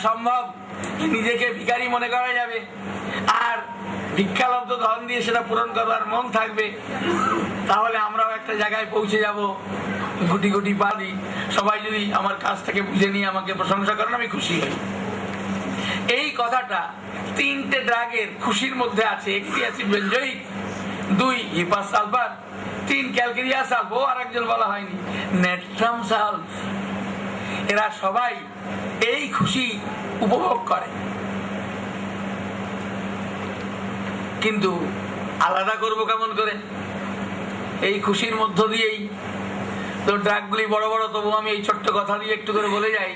সম্ভব নিজেকে ভিখারি মনে করা যাবে, আর ভিক্ষালব্ধ ধন দিয়ে সেটা পূরণ করবার মন থাকবে, তাহলে আমরাও একটা জায়গায় পৌঁছে যাব। গুটি গুটি পারি, সবাই যদি আমার কাজটাকে বুঝে নিয়ে আমাকে প্রশংসা করেন, আমি খুশি হই। এই কথাটা তিনটে ড্রাগের খুশির মধ্যে আছে। একটি অ্যাসিড বেনজোইক, দুই হিপাস সালফার, তিন ক্যালকেরিয়া সালফ, ও আর একজন বলা হয়নি, নেট্রাম সালফ। এরা সবাই এই খুশি উপভোগ করে, কিন্তু আলাদা করব কেমন করে? এই খুশির মধ্য দিয়েই তো ড্রাগগুলি বড় বড়, তবু আমি এই ছোট্ট কথা দিয়ে একটু করে বলে যাই।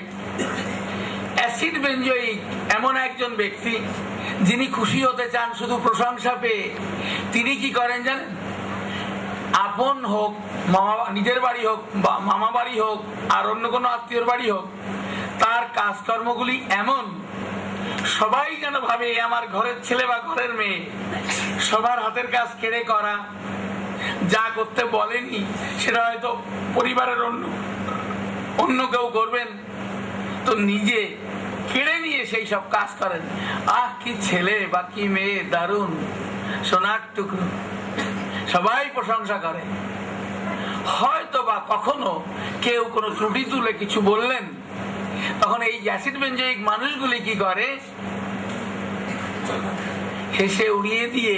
অ্যাসিড বেনজোইক এমন একজন ব্যক্তি যিনি খুশি হতে চান শুধু প্রশংসা পেয়ে। তিনি কি করেন জানেন? আপন হোক, নিজের বাড়ি হোক বা মামা বাড়ি হোক আর অন্য কোনো আত্মীয়র বাড়ি হোক, তার কাজকর্মগুলি এমন সবাই যেন ভাবে আমার ঘরের ছেলে বা ঘরের মেয়ে। সবার হাতের কাজ কেড়ে করা, যা করতে বলেনি সেটা হয়তো পরিবারের অন্য কেউ করবেন, তো নিজে কেড়ে নিয়ে সেই সব কাজ করেন। আহ, কি ছেলে বা কি মেয়ে, দারুণ, সোনার টুকরো, সবাই প্রশংসা করে। হয়তো বা কখনো কেউ কোনো ত্রুটি তুলে কিছু বললেন, তখন এই অ্যাসিড বেনজোইক মানুষগুলি কি করে? হেসে উড়িয়ে দিয়ে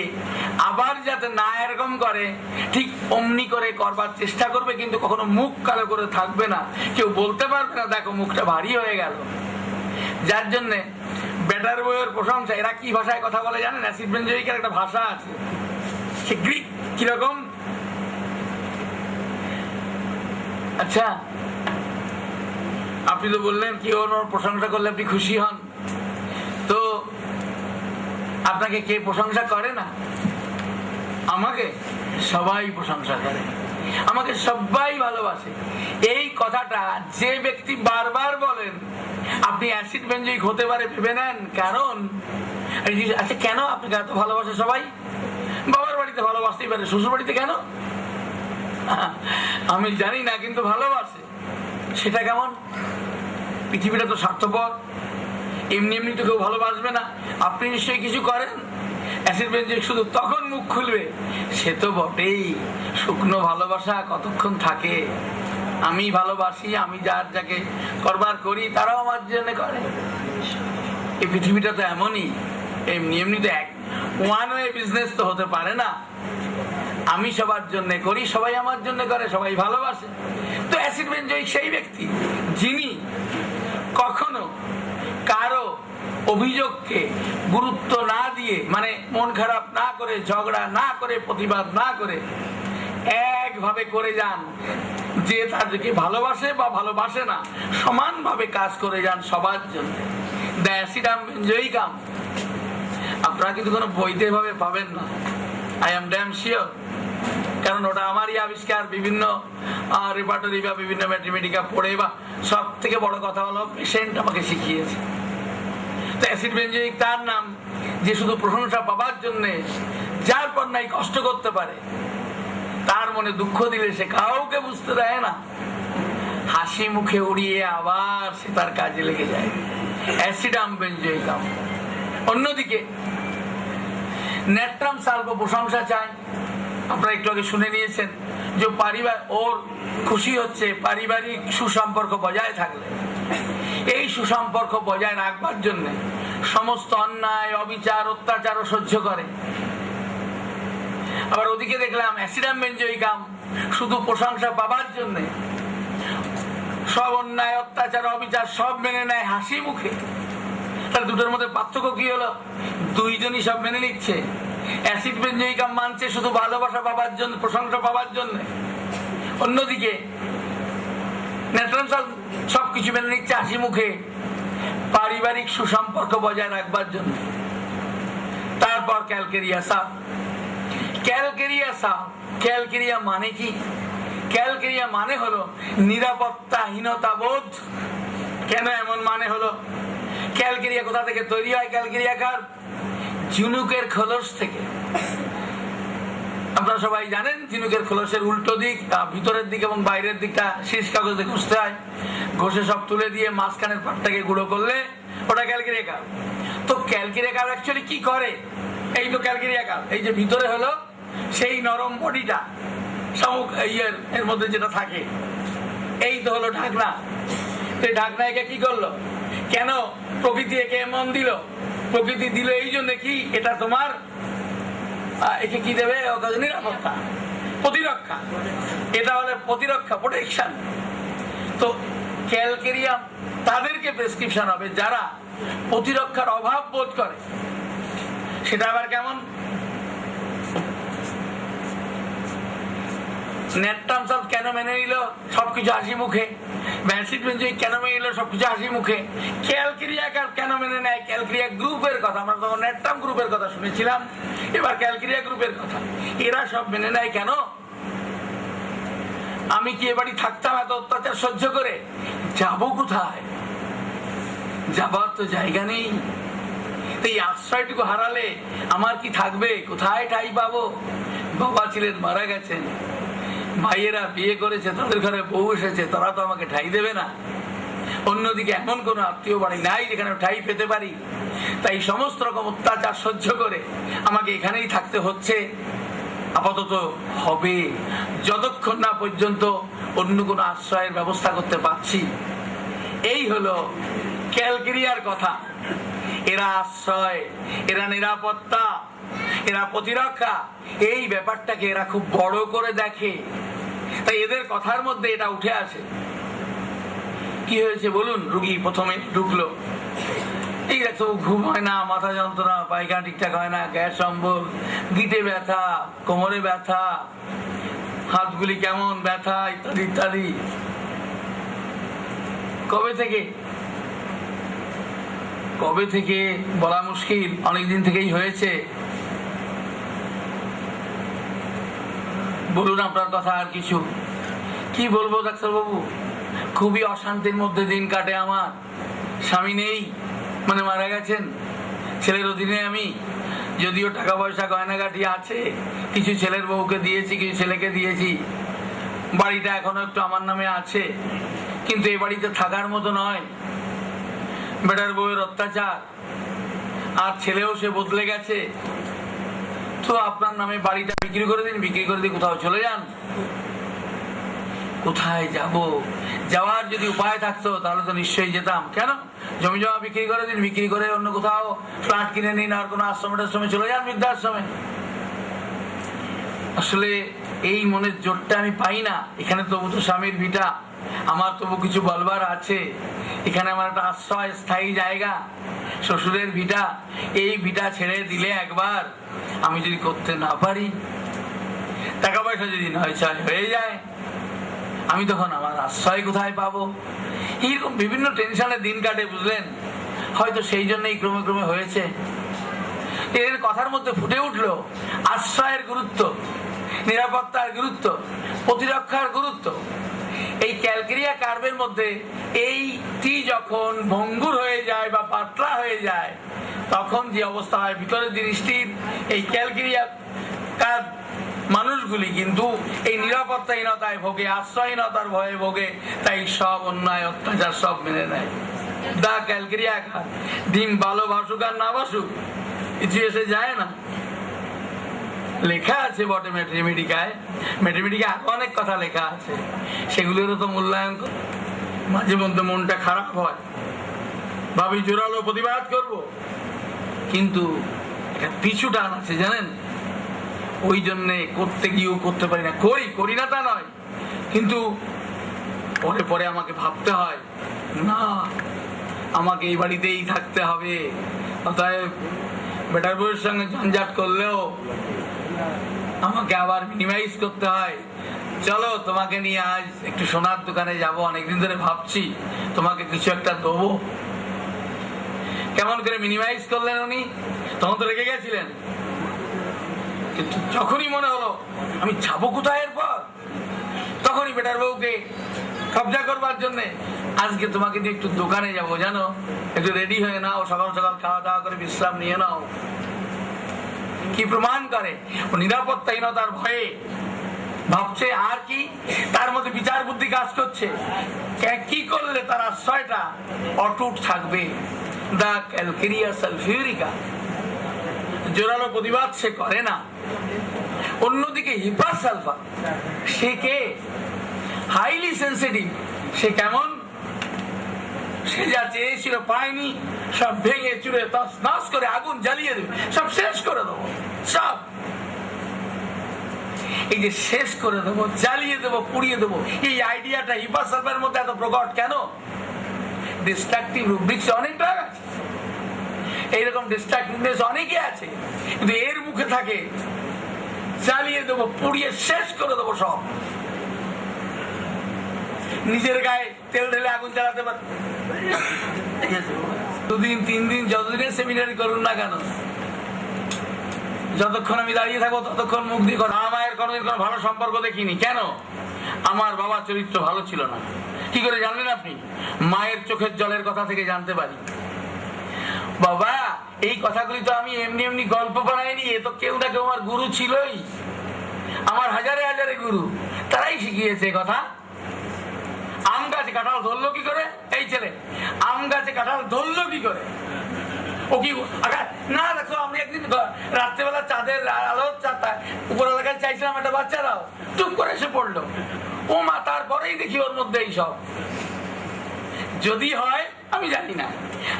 আবার যাতে না এরকম করে ঠিক অমনি করে করবার চেষ্টা করবে, কিন্তু কখনো মুখ কালো করে থাকবে না। কেউ বলতে পারবে না দেখো মুখটা ভারী হয়ে গেল। যার জন্যে বেটার বইয়ের প্রশংসা। এরা কি ভাষায় কথা বলে জানেন? অ্যাসিড বেনজোইকের একটা ভাষা আছে, সে গ্রিক। কিরকম? আচ্ছা, আপনি তো বললেন কি ওর প্রশংসা করলে আপনি খুশি হন, তো আপনাকে কে প্রশংসা করে না? আমাকে সবাই প্রশংসা করে, আমাকে সবাই ভালোবাসে। এই কথাটা যে ব্যক্তি বারবার বলেন, আপনি অ্যাসিড বেনজোইক হতে পারে ভেবে নেন। কারণ আচ্ছা, কেন আপনাকে এত ভালোবাসে সবাই? বাবার বাড়িতে ভালোবাসতেই পারে, শ্বশুর বাড়িতে কেন আমি জানি না, কিন্তু ভালোবাসে। সেটা কেমন? পৃথিবীটা তো স্বার্থপর, এমনি এমনি তো কেউ ভালোবাসবে না। আপনি নিশ্চয়ই কিছু করেন। অ্যাসিড বেনজোইক শুধু তখন মুখ খুলবে, সে তো বটেই, শুকনো ভালোবাসা কতক্ষণ থাকে। আমি ভালোবাসি, আমি যার যাকে করবার করি তারাও আমার জন্য করে। এই পৃথিবীটা তো এমনই, এমনি এমনি তো এক ওয়ান ওয়ে বিজনেস তো হতে পারে না। আমি সবার জন্য করি, সবাই আমার জন্য করে, সবাই ভালোবাসে। তো অ্যাসিড বেনজোইক সেই ব্যক্তি যিনি কখনো কারো অভিযোগকে গুরুত্ব না দিয়ে, মানে মন খারাপ না করে, ঝগড়া না করে, প্রতিবাদ না করে একভাবে করে যান। যে তাদেরকে ভালোবাসে বা ভালোবাসে না, সমানভাবে কাজ করে যান সবার জন্য। দ্য অ্যাসিড বেনজোইকাম আপনারা কিন্তু কোনো বইতে ভাবে পাবেন না, আই এম ড্যাম শিওর। কারণ ওটা আমারই আবিষ্কার। বিভিন্ন রেপার্টরি বা বিভিন্ন ম্যাথমেটিকা পড়ে, বা সব থেকে বড় কথা হলো পেশেন্ট আমাকে শিখিয়েছে। তো অ্যাসিড বেনজোইক তার নাম যে শুধু প্রশংসা পাবার জন্য যার পর নাই কষ্ট করতে পারে, তার মনে দুঃখ দিলে সে কাউকে বুঝতে দেয় না, হাসি মুখে উড়িয়ে আবার সে তার কাজে লেগে যায়। অ্যাসিড বেনজোইকাম। অন্যদিকে নেট্রাম সালফ প্রশংসা চায়। আপনারা একটু আগে শুনে নিয়েছেন যে ওর খুশি হচ্ছে পারিবারিক সুসম্পর্ক বজায় থাকলে। এই সুসম্পর্ক বজায় রাখবার জন্য সমস্ত অন্যায়, অবিচার, অত্যাচারও সহ্য করে। আবার ওদিকে দেখলাম অ্যাসিড বেনজোইকাম শুধু প্রশংসা পাবার জন্য সব অন্যায়, অত্যাচার, অবিচার সব মেনে নেয় হাসি মুখে। তার দুটোর মধ্যে পার্থক্য কি হলো? দুইজনই সব মেনে নিচ্ছে। অ্যাসিড বেনজোইকাম মানছে শুধু ভালোবাসা পাবার জন্য, প্রশংসা পাবার জন্য। অন্যদিকে নেট্রাম সালফ সবকিছু মেনে নিচ্ছে হাসি মুখে, পারিবারিক সুসম্পর্ক বজায় রাখবার জন্য। তারপর ক্যালকেরিয়া সালফ। ক্যালকেরিয়া মানে কি? ক্যালকেরিয়া মানে হলো নিরাপত্তাহীনতা বোধ। কেন এমন মানে হলো? ক্যালকেরিয়া কোথা থেকে তৈরি হয়? ক্যালকেরিয়া কার? ঝিনুকের খোলস থেকে। আপনারা সবাই জানেন ঝিনুকের খোলসের উল্টো দিক, ভিতরের দিক এবং বাইরের দিকটা শীষ কাগজে ঘষতে হয়। ঘষে সব তুলে দিয়ে মাঝখানের পাটটাকে গুঁড়ো করলে ওটা ক্যালকেরিয়া কার্ভ। তো ক্যালকেরিয়া কার্ভ অ্যাকচুয়ালি কি করে? এই তো ক্যালকেরিয়া কার্ভ, এই যে ভিতরে হলো সেই নরম বডিটা, শামুক এর মধ্যে যেটা থাকে, এই তো হলো ঢাকনা। তো এই ঢাকনা একে কি করলো? কেন প্রকৃতি একে এমন দিল? প্রকৃতি দিল এই জন্য কি, এটা তোমার একে কি দেবে? নিরাপত্তা, প্রতিরক্ষা। এটা হলো প্রতিরক্ষা, প্রোটেকশন। তো ক্যালকেরিয়া তাদেরকে প্রেসক্রিপশন হবে যারা প্রতিরক্ষার অভাব বোধ করে। সেটা আবার কেমন? নেটটামসাল কেন মেনে নিল? সবকিছু হাসি মুখে। অ্যাসিড বেনজোইক কেন মেনে নিল? সবকিছু হাসি মুখে। ক্যালকেরিয়া কার্ভ কেন মেনে নেয়? ক্যালকেরিয়া গ্রুপের কথা, আমরা তখন নেটটাম গ্রুপের কথা শুনেছিলাম, এবার ক্যালকেরিয়া গ্রুপের কথা। এরা সব মেনে নেয় কেন? আমি কি এ বাড়ি থাকতাম এত অত্যাচার সহ্য করে? যাবো কোথায়? যাবার তো জায়গা নেই। এই আশ্রয়টুকু হারালে আমার কি থাকবে? কোথায় ঠাই পাবো? বাবা ছিলেন, মারা গেছেন, ভাইয়েরা বিয়ে করেছে, তাদের ঘরে বউ এসেছে, তারা তো আমাকে ঠাই দেবে না। অন্যদিকে এমন কোন আত্মীয় বাড়ি নাই যেখানে ঠাই পেতে পারি। তাই সমস্ত রকম অত্যাচার সহ্য করে আমাকে এখানেই থাকতে হচ্ছে। আপাতত হবে, যতক্ষণ না পর্যন্ত অন্য কোনো আশ্রয়ের ব্যবস্থা করতে পারছি। এই হলো ক্যালকেরিয়ার কথা। এরা আশ্রয়, এরা নিরাপত্তা, এরা প্রতিরক্ষা, এই ব্যাপারটাকে এরা খুব বড় করে দেখে। তাই এদের কথার মধ্যে এটা উঠে আসে। কি হয়েছে বলুন? রুগী প্রথমে ঢুকলো, এই দেখো ঘুম হয় না, মাথা যন্ত্রণা, পায়খানা ঠিকঠাক হয় না, গ্যাস অম্বল, গিটে ব্যথা, কোমরে ব্যথা, হাতগুলি কেমন ব্যথা, ইত্যাদি ইত্যাদি। কবে থেকে বলা মুশকিল, অনেকদিন থেকেই হয়েছে। বলুন আপনার কথা। আর কিছু কি বলবো ডাক্তারবাবু? খুবই অশান্তির মধ্যে দিন কাটে আমার। স্বামী নেই, মানে মারা গেছেন। ছেলের অধীনে আমি, যদিও টাকা পয়সা গয়নাগাটি আছে, কিছু ছেলের বউকে দিয়েছি, কিছু ছেলেকে দিয়েছি। বাড়িটা এখনো একটু আমার নামে আছে, কিন্তু এই বাড়িতে থাকার মতো নয়। বেটার বউয়ের অত্যাচার, আর ছেলেও সে বদলে গেছে। তো আপনার নামে বাড়িটা বিক্রি করে দিন, বিক্রি করে দিয়ে কোথাও চলে যান। কোথায় যাব? যাওয়ার যদি উপায় থাকতো তাহলে তো নিশ্চয়ই যেতাম। কেন? জমি জমা বিক্রি করে দিন, বিক্রি করে অন্য কোথাও ফ্ল্যাট কিনে নিন, আর কোনো আশ্রমে চলে যান, বৃদ্ধাশ্রমে। আসলে এই মনের জোরটা আমি পাই না। এখানে তবু তো স্বামীর ভিটা, আমার তবু কিছু বলবার আছে। এখানে আমার একটা আশ্রয়, স্থায়ী জায়গা, শ্বশুরের ভিটা। এই ভিটা ছেড়ে দিলে একবার আমি যদি করতে না পারি, টাকা পয়সা যদি নয় হয়ে যায়, আমি তখন আমার আশ্রয় কোথায় পাবো? এইরকম বিভিন্ন টেনশনে দিন কাটে, বুঝলেন? হয়তো সেই জন্যই ক্রমে ক্রমে হয়েছে। এর কথার মধ্যে ফুটে উঠলো আশ্রয়ের গুরুত্ব, নিরাপত্তার গুরুত্ব, প্রতিরক্ষার গুরুত্ব। এই ক্যালকেরিয়া কার্ভের মধ্যে এইটি যখন ভঙ্গুর হয়ে যায় বা পাতলা হয়ে যায়, তখন যে অবস্থা হয় ভিতরের জিনিসটির, এই ক্যালকেরিয়া কার্ভ মানুষগুলি কিন্তু এই নিরাপত্তাহীনতায় ভোগে, আশ্রয়হীনতার ভয়ে ভোগে। তাই সব অন্যায় অত্যাচার সব মেনে নেয়। দা ক্যালকেরিয়া কার্ভ, ডিম ভালো ভাসুক আর না ভাসুক, কিছু এসে যায় না। লেখা আছে বটে ম্যাথমেটিকায়, ম্যাথমেটিকায় অনেক কথা লেখা আছে, সেগুলোরও তো মূল্যায়ন। মাঝে মধ্যে মনটা খারাপ হয়, ভাবি জোরালো প্রতিবাদ করব, কিন্তু পিছু টান আছে জানেন। ওই জন্যে করতে গিয়েও করতে পারি না। করি না তা নয়, কিন্তু পরে পরে আমাকে ভাবতে হয়, না আমাকে এই বাড়িতেই থাকতে হবে। অতএব বেটার বউয়ের সঙ্গে ঝঞ্ঝাট করলেও আমাকে আবার মিনিমাইজ করতে হয়। চলো তোমাকে নিয়ে আজ একটু সোনার দোকানে যাব, অনেকদিন ধরে ভাবছি তোমাকে কিছু একটা দেবো। কেমন করে মিনিমাইজ করলেন উনি? তখন তো রেগে গেছিলেন, কিন্তু যখনই মনে হলো আমি যাবো কোথায় এরপর, তখনই বেটার বউকে কবজা করবার জন্য, আজকে তোমাকে দিয়ে একটু দোকানে যাবো, জানো, একটু রেডি হয়ে নাও, সকাল সকাল খাওয়া দাওয়া করে বিশ্রাম নিয়ে নাও। কি প্রমাণ করে? ও নিরাপত্তাহীনতার ভয়ে ভাবছে আর কি, তার মধ্যে বিচার বুদ্ধি কাজ করছে কি করলে তার আশ্রয়টা অটুট থাকবে। দা ক্যালকেরিয়া সালফিউরিকা, জোরালো প্রতিবাদ সে করে না। অন্যদিকে হিপার সালফার, সে কে? Highly sensitive. সে কেমন? সে যা চেয়েছিল পায়নি, সব ভেঙে চুরে তছনছ করে আগুন জ্বালিয়ে দেবে, সব শেষ করে দেবো। সব এই যে শেষ করে দেবো, জ্বালিয়ে দেবো, পুড়িয়ে দেবো, এই আইডিয়াটা হিপার সালফারের মধ্যে এত প্রকট কেন? ডিস্ট্রাকটিভ রুব্রিক্স অনেকটা আছে, এইরকম ডিস্ট্রাকটিভনেস অনেকে আছে, কিন্তু এর মুখে থাকে জ্বালিয়ে দেবো, পুড়িয়ে শেষ করে দেবো সব। নিজের গায়ে তেল ঢেলে আগুন জ্বালাতে পারে। 2 দিন 3 দিন যতদিনের সেমিনারি করুন না কেন, যতক্ষণ আমি দাঁড়িয়ে থাকবো ততক্ষণ মুখ দিয়ে কথা। মায়ের কোনোদিন কোনো ভালো সম্পর্ক দেখিনি। কেন? আমার বাবার চরিত্র ভালো ছিল না। কি করে জানলেন আপনি? মায়ের চোখের জলের কথা থেকে জানতে পারি। বাবা, এই কথাগুলি তো আমি এমনি এমনি গল্প বানাইনি, এ তো কেউ না কেউ আমার গুরু ছিলই। আমার হাজারে হাজারে গুরু, তারাই শিখিয়েছে কথা। আম গাছে কাঁঠাল ধরলো কি করে? এই ছেলে আম গাছে কাঁঠাল ধরলো কি করে? ও কি না দেখো, আমি একদিন রাত্রেবেলা চাঁদের আলো উপর এলাকায় চাইছিলাম একটা বাচ্চারাও চুপ করে এসে পড়লো। ও মা, তারপরেই দেখি ওর মধ্যে এইসব। যদি হয় আমি জানি না,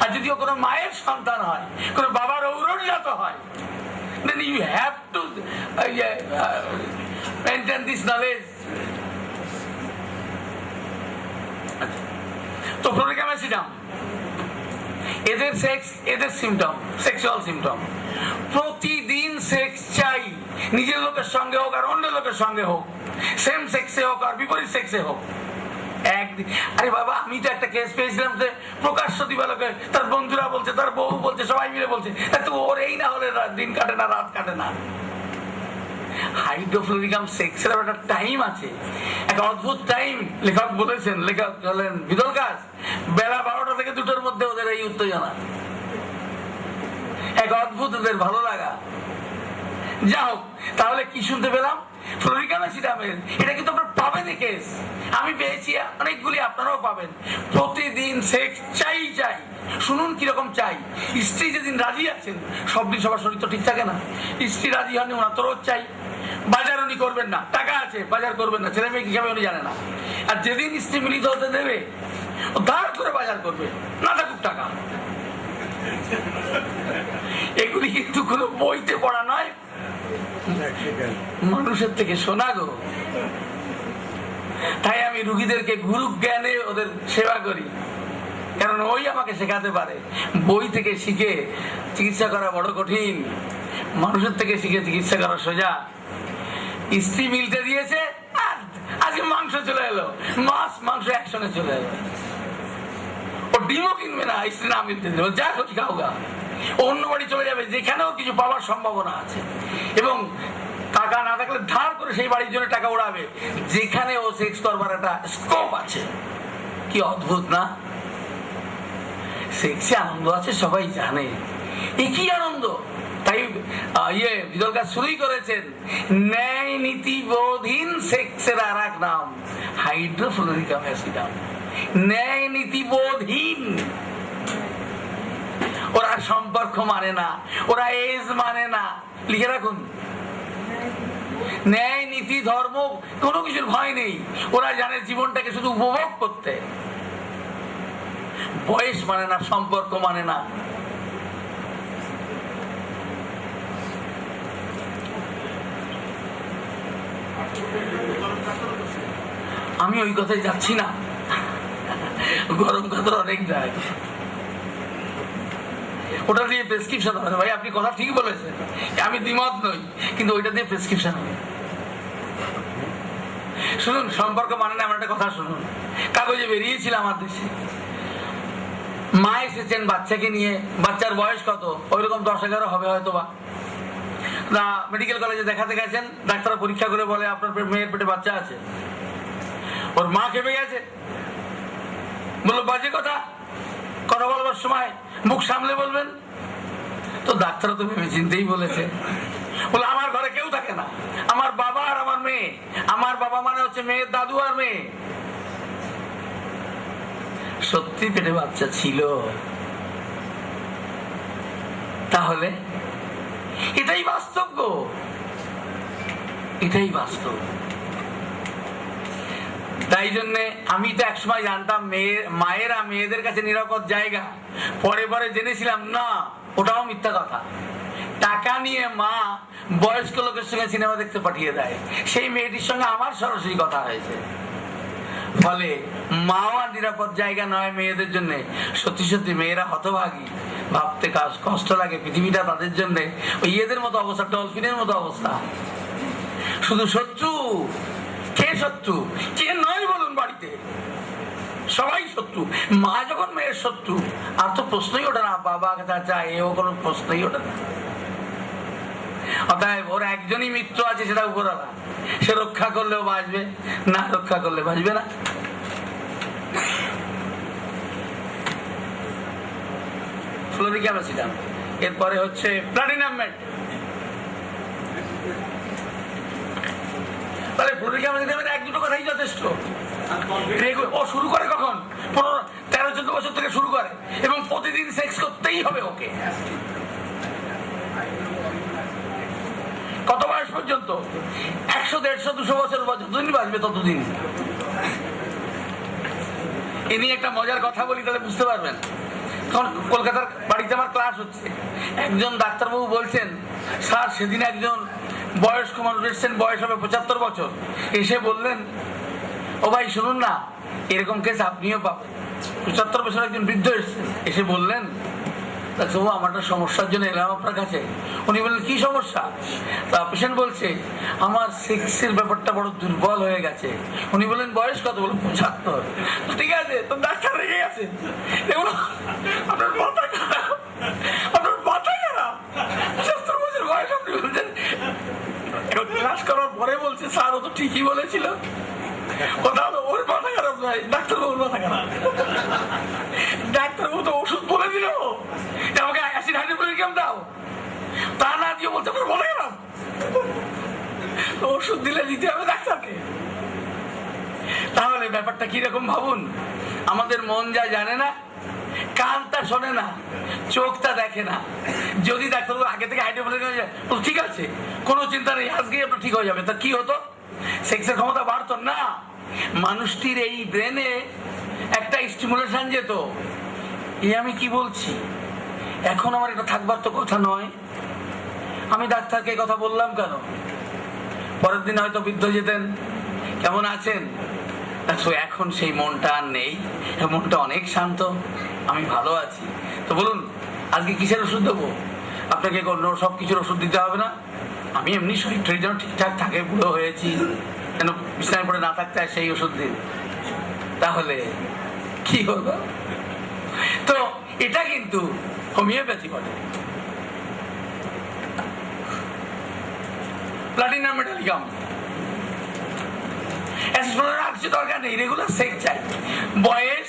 আর যদিও কোনো মায়ের সন্তান হয়, কোনো বাবার ঔরজাত হয়, then you have to maintain this knowledge. তো ফ্লোরিক অ্যাসিডাম, এদের সেক্স, এদের সিমটম, সেক্সুয়াল সিমটম। প্রতিদিন সেক্স চাই, নিজের লোকের সঙ্গে হোক আর অন্য লোকের সঙ্গে হোক, সেম সেক্সে হোক আর বিপরীত সেক্সে হোক। একদিন, আরে বাবা, আমি তো একটা কেস পেয়েছিলাম যে প্রকাশ্য দিবালোকে তার বন্ধুরা বলছে, তার বউ বলছে, সবাই মিলে বলছে, তো ওর এই না হলে দিন কাটে না, রাত কাটে না। হাইড্রোফ্লোরিকাম সেক্সের একটা টাইম আছে, একটা অদ্ভুত টাইম। লেখক বলেছেন, লেখক হলেন ভিদলগাছ, বেলা 12টা থেকে 2টোর মধ্যে ওদের এই উত্তেজনা, এক অদ্ভুত ওদের ভালো লাগা। যা হোক, তাহলে কি শুনতে পেলাম? ফ্লোরিক অ্যাসিডামের এটা কিন্তু আপনারা পাবেন এই কেস, আমি পেয়েছি অনেকগুলি, আপনারাও পাবেন। প্রতিদিন সেক্স চাই চাই। শুনুন কিরকম চাই। স্ত্রী যেদিন রাজি আছেন, সব দিন সবার শরীর তো ঠিক থাকে না, স্ত্রী রাজি হয়নি, ওনার তো রোজ চাই। বাজার উনি করবেন না, টাকা আছে, বাজার করবেন না, ছেলে মেয়ে কি খাবে উনি জানে না। আর যেদিন স্ত্রী মিলিত হতে দেবে, ও ধার করে বাজার করবে, না থাকুক টাকা। এগুলি কিন্তু কোনো বইতে পড়া নয়, মানুষের থেকে শোনা গো। তাই আমি রুগীদেরকে গুরু জ্ঞানে ওদের সেবা করি, কারণ ওই আমাকে শেখাতে পারে। বই থেকে শিখে চিকিৎসা করা বড় কঠিন, মানুষের থেকে শিখে চিকিৎসা করা সোজা। স্ত্রী মিলতে দিয়েছে, আজকে মাংস চলে এলো, মাছ মাংস একসঙ্গে চলে এলো। ও ডিমও কিনবে না, স্ত্রী না মিলতে দিল, যা খুশি খাও গা। অন্য বাড়ি চলে যাবে যেখানেও কিছু পাওয়ার সম্ভাবনা আছে, এবং টাকা না থাকলে ধার করে সেই বাড়ির জন্য টাকা উড়াবে যেখানে ও সেক্স করবার একটা স্কোপ আছে। কি অদ্ভুত না? সেক্সে আনন্দ আছে, সবাই জানে। এ কি আনন্দ! তাই ভিদলগাছ শুরুই করেছেন, ন্যায় নীতি বোধহীন সেক্সের আর এক নাম হাইড্রোফ্লোরিকাম অ্যাসিডাম। ন্যায় নীতি বোধহীন। ওরা সম্পর্ক মানে না, ওরা এজ মানে না। লিখে রাখুন, ন্যায় নীতি ধর্ম কোনো কিছুর ভয় নেই। ওরা জানে জীবনটাকে শুধু উপভোগ করতে। বয়স মানে না, সম্পর্ক মানে না। আমি ওই কথায় যাচ্ছি না, গরম কাতর অনেক যায়, ওটা দিয়ে প্রেসক্রিপশন হবে। ভাই আপনি কথা ঠিক বলেছেন, আমি দ্বিমত নই, কিন্তু ওইটা দিয়ে প্রেসক্রিপশন হবে। শুনুন, সম্পর্ক মানে না আমার একটা কথা শুনুন। কাগজে বেরিয়েছিল আমার দেশে, মা এসেছেন বাচ্চাকে নিয়ে, বাচ্চার বয়স কত, ওইরকম 10-11 হবে হয়তো বা। না, মেডিকেল কলেজে দেখাতে গেছেন, ডাক্তার পরীক্ষা করে বলে আপনার মেয়ের পেটে বাচ্চা আছে। ওর মা খেপে গেছে, বললো বাজে কথা, কথা বলবার সময় মুখ সামলে বলবেন। তো ডাক্তার তো ভেবে চিন্তেই বলেছে, বলে আমার ঘরে কেউ থাকে না, আমার বাবা আর আমার মেয়ে। আমার বাবা মানে হচ্ছে মেয়ের দাদু আর মেয়ে। সত্যি পেটে বাচ্চা ছিল। তাহলে এটাই বাস্তব গো, এটাই বাস্তব। তাই জন্য আমি তো একসময় জানতাম মায়েরা মেয়েদের কাছে নিরাপদ জায়গা, পরে পরে জেনেছিলাম না, ওটাও মিথ্যা কথা। টাকা নিয়ে মা বয়স্ক লোকের সঙ্গে সিনেমা দেখতে পাঠিয়ে দেয়। সেই মেয়েটির সঙ্গে আমার সরাসরি কথা হয়েছে। ফলে মাও আর নিরাপদ জায়গা নয় মেয়েদের জন্য। সত্যি সত্যি মেয়েরা হতভাগী, ভাবতে কষ্ট লাগে। পৃথিবীটা তাদের জন্য ওই এদের মতো অবস্থা, ডলফিনের মতো অবস্থা। শুধু শত্রু। কে শত্রু, কে নয় বলুন? বাড়িতে সবাই শত্রু। মা যখন মেয়ের শত্রু, আর তো প্রশ্নই ওঠে না বাবা চাচা, এও কোনো প্রশ্নই ওঠে না। অতএব ওর একজনই মিত্র আছে, সেটা উপরওয়ালা। সে রক্ষা করলেও বাঁচবে, না রক্ষা করলে বাঁচবে না। ফ্লোরিক অ্যাসিড, এরপরে হচ্ছে প্লাটিনাম মেট। তাহলে ফ্লোরিক অ্যাসিডের এক দুটো কথাই যথেষ্ট। ও শুরু করে কখন? 13-14 বছর থেকে শুরু করে, এবং প্রতিদিন সেক্স করতেই হবে ওকে। কত বয়স পর্যন্ত? 100, 150, 200 বছর, যতদিন বাঁচবে ততদিন। এ নিয়ে একটা মজার কথা বলি, তাহলে বুঝতে পারবেন। তখন কলকাতার বাড়িতে আমার ক্লাস হচ্ছে, একজন ডাক্তারবাবু বলছেন, স্যার সেদিন একজন বয়স্ক মানুষ এসছেন, বয়স হবে 75 বছর, এসে বললেন, ও ভাই শুনুন না, এরকম কেস আপনিও পাবেন। 75 বছর একজন বৃদ্ধ এসছেন, এসে বললেন, ডাক্তারবাবু আমার একটা সমস্যার জন্য এলাম আপনার কাছে। উনি বললেন, কি সমস্যা? তা পেশেন্ট বলছে, আমার সেক্সের ব্যাপারটা বড় দুর্বল হয়ে গেছে। উনি বললেন, বয়স কত? বলুন 75। ঠিক আছে, তো ডাক্তার রেগে গেছে। দেখুন আপনার মাথা খারাপ, আপনার মাথা খারাপ। 75 বছর বয়স আপনি বলছেন। ক্লাস করার পরে বলছে, স্যার ও তো ঠিকই বলেছিল। কথা হলো ওর মাথা খারাপ নয়, ডাক্তারবাবুর মাথা খারাপ। ডাক্তারবাবু তো ওষুধ বলে দিল, আমাকে অ্যাসিড হাইড্রোক্লোরিক দাও, তা না দিয়ে বলতে পারে মাথা খারাপ। ওষুধ দিলে দিতে হবে ডাক্তারকে। তাহলে ব্যাপারটা কিরকম ভাবুন। আমাদের মন যা জানে না, কান তা শোনে না, চোখ তা দেখে না। যদি ডাক্তারবাবু আগে থেকে হাইড্রোক্লোরিক ঠিক আছে, কোনো চিন্তা নেই, আজকেই আপনার ঠিক হয়ে যাবে, তা কি হতো? সেক্সের ক্ষমতা বাড়তো না। মানুষটির এই ব্রেনে একটা স্টিমুলেশন যেত। আমি কি বলছি, এখন আমার এটা থাকবার তো কথা নয়। আমি ডাক্তারকে কথা বললাম কেন? পরের দিন হয়তো বৃদ্ধ যেতেন, কেমন আছেন? এখন সেই মনটা আর নেই, মনটা অনেক শান্ত, আমি ভালো আছি। তো বলুন আজকে কিসের ওষুধ দেবো? আপনাকে সব কিছুর ওষুধ দিতে হবে না, আমি এমনি শরীরটার যেন ঠিকঠাক থাকে, বুড়ো হয়েছি, যেন বিছানায় পড়ে না থাকতে হয়, সেই ওষুধ দিন। তাহলে কি হলো? তো এটা কিন্তু হোমিওপ্যাথি বলে। প্লাটিনাম মেটালিকাম কিছু দরকার নেই, রেগুলার সেক্স চাই। বয়স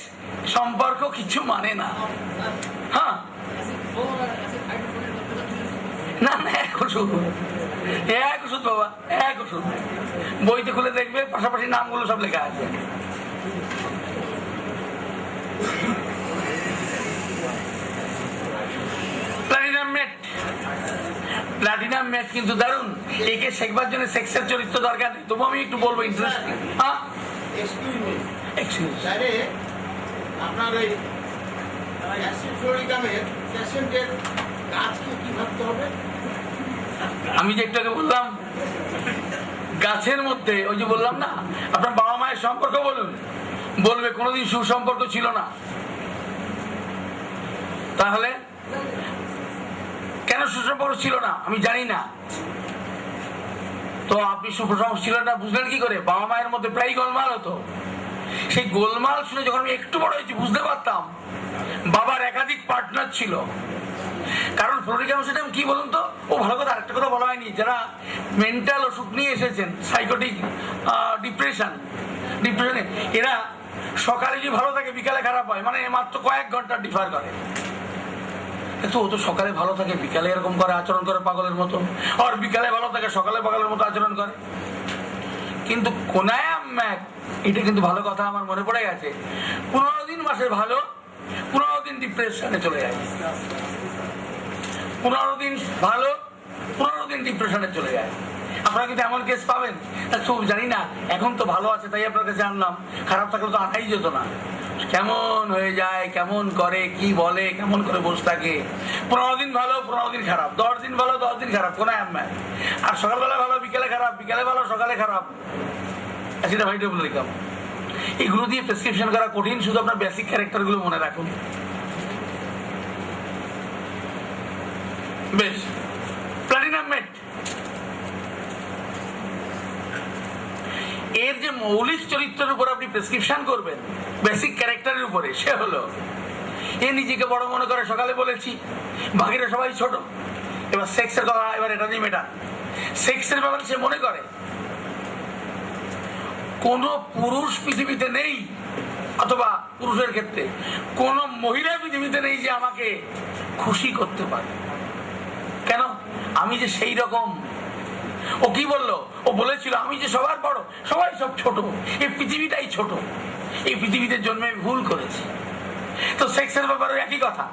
সম্পর্ক কিছু মানে না। হ্যাঁ, না না, এক ওষুধ বাবা, এক ওষুধ। বইতে খুলে দেখবে, পাশাপাশি নামগুলো সব লেখা আছে। প্লাটিনাম মেট কিন্তু দারুণ। একে শেখবার জন্য সেক্সের চরিত্র দরকার নেই, তবু আমি একটু বলবো ইন্টারেস্টিং। আপনার ওই আমি যে একটু আগে বললাম, গাছের মধ্যে ওই যে বললাম না, আপনার বাবা মায়ের সম্পর্ক বলুন, বলবে কোনোদিন সুসম্পর্ক ছিল না। তাহলে কেন সুসম্পর্ক ছিল না আমি জানি না। তো আপনি সুসম্পর্ক ছিল না বুঝলেন কি করে? বাবা মায়ের মধ্যে প্রায় গোলমাল হতো। সেই গোলমাল শুনে যখন আমি একটু বড় হয়েছি বুঝতে পারতাম বাবার একাধিক পার্টনার ছিল। কারণ ফ্লোরিক অ্যাসিড কি বলুন তো, ও ভালো কথা, আরেকটা কথা বলা হয়নি, যারা মেন্টাল অসুখ নিয়ে এসেছেন, সাইকোটিক ডিপ্রেশনে, এরা সকালে যদি ভালো থাকে বিকালে খারাপ হয়, মানে মাত্র কয়েক ঘন্টা ডিফার করে। তো ও তো সকালে ভালো থাকে, বিকালে এরকম করে আচরণ করে পাগলের মতো, আর বিকালে ভালো থাকে সকালে পাগলের মতো আচরণ করে। কিন্তু কোনায় ম্যাক, এটা কিন্তু ভালো কথা আমার মনে পড়ে গেছে, 15 দিন মাসে ভালো, 15 দিন ডিপ্রেশনে চলে যায়। 15 দিন ভালো, 15 দিন ডিপ্রেশনে চলে যায়। আপনারা কিন্তু এমন কেস পাবেন, জানি না, এখন তো ভালো আছে তাই আপনার কাছে আনলাম, খারাপ থাকলে তো আনাই যেত না। কেমন হয়ে যায়, কেমন করে, কি বলে, কেমন করে বসে থাকে। 15 দিন ভালো, 15 দিন খারাপ, 10 দিন ভালো, 10 দিন খারাপ, কোন ম্যান। আর সকালবেলা ভালো, বিকেলে খারাপ, বিকেলে ভালো, সকালে খারাপ। অ্যাসিড হাইড্রোক্লোরিকাম এগুলো দিয়ে প্রেসক্রিপশন করা কঠিন, শুধু আপনার বেসিক ক্যারেক্টার গুলো মনে রাখুন। বেশ, প্লাটিনাম মেট এর যে মৌলিক চরিত্রের উপর আপনি প্রেসক্রিপশন করবেন, বেসিক ক্যারেক্টারের উপরে, সে হলো এ নিজেকে বড় মনে করে, সকালে বলেছি, বাকিরা সবাই ছোট। এবার সেক্সের কথা, এবার এটা নিয়ে মেটা, সেক্সের ব্যাপারে সে মনে করে কোন পুরুষ পৃথিবীতে নেই, অথবা পুরুষের ক্ষেত্রে কোন মহিলা পৃথিবীতে নেই যে আমাকে খুশি করতে পারে। কেন? আমি যে সেই রকম। ও কি বললো? ও বলেছিল আমি যে সবার বড়, সবাই সব ছোট, এই পৃথিবীটাই ছোট, এই পৃথিবীতে জন্মে ভুল করেছি। তো সেক্সের ব্যাপারে একই কথা,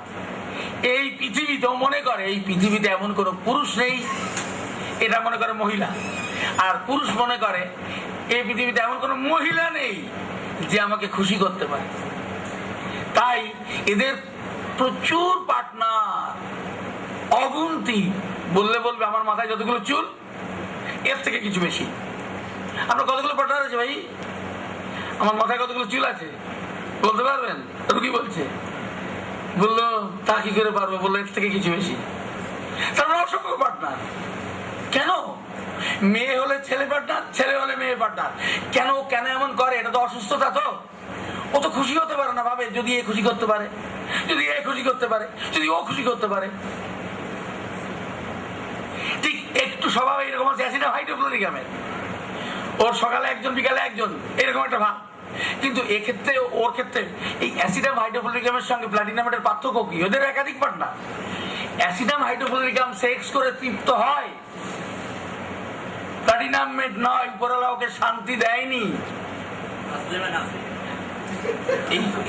এই পৃথিবীতে ও মনে করে এই পৃথিবীতে এমন কোন পুরুষ নেই, এটা মনে করে মহিলা। আর পুরুষ মনে করে এই পৃথিবীতে এমন কোন মহিলা নেই যে আমাকে খুশি করতে পারে। তাই এদের প্রচুর পার্টনার, অগুন্তি। বললে বলবে আমার মাথায় যতগুলো চুল এর থেকে কিছু বেশি। আপনার কতগুলো পার্টনার আছে ভাই? আমার মাথায় কতগুলো চুল আছে বলতে পারবেন? কি বলছে? বললো তা কি করে পারবো, বললো এর থেকে কিছু বেশি। তারপরে অসংখ্য পার্টনার। কেন? মেয়ে হলে ছেলে পার্টনার, ছেলে হলে মেয়ে পার্টনার। কেন কেন এমন করে? এটা তো অসুস্থতা। তো ও তো খুশি হতে পারে না, ভাবে যদি এ খুশি করতে পারে, যদি এ খুশি করতে পারে, যদি ও খুশি করতে পারে। ঠিক একটু স্বভাব এরকম আছে অ্যাসিড হাইড্রোক্লোরিকামের, ওর সকালে একজন বিকালে একজন, এরকম একটা ভাব। কিন্তু এক্ষেত্রে ওর ক্ষেত্রে এই অ্যাসিডাম হাইড্রোক্লোরিকামের সঙ্গে প্লাটিনামেটের পার্থক্য কি? ওদের একাধিক পার্টনার। অ্যাসিডাম হাইড্রোক্লোরিকাম সেক্স করে তৃপ্ত হয়, প্লাটিনাম মেট নয়। উপরওয়ালা ওকে শান্তি দেয়নি।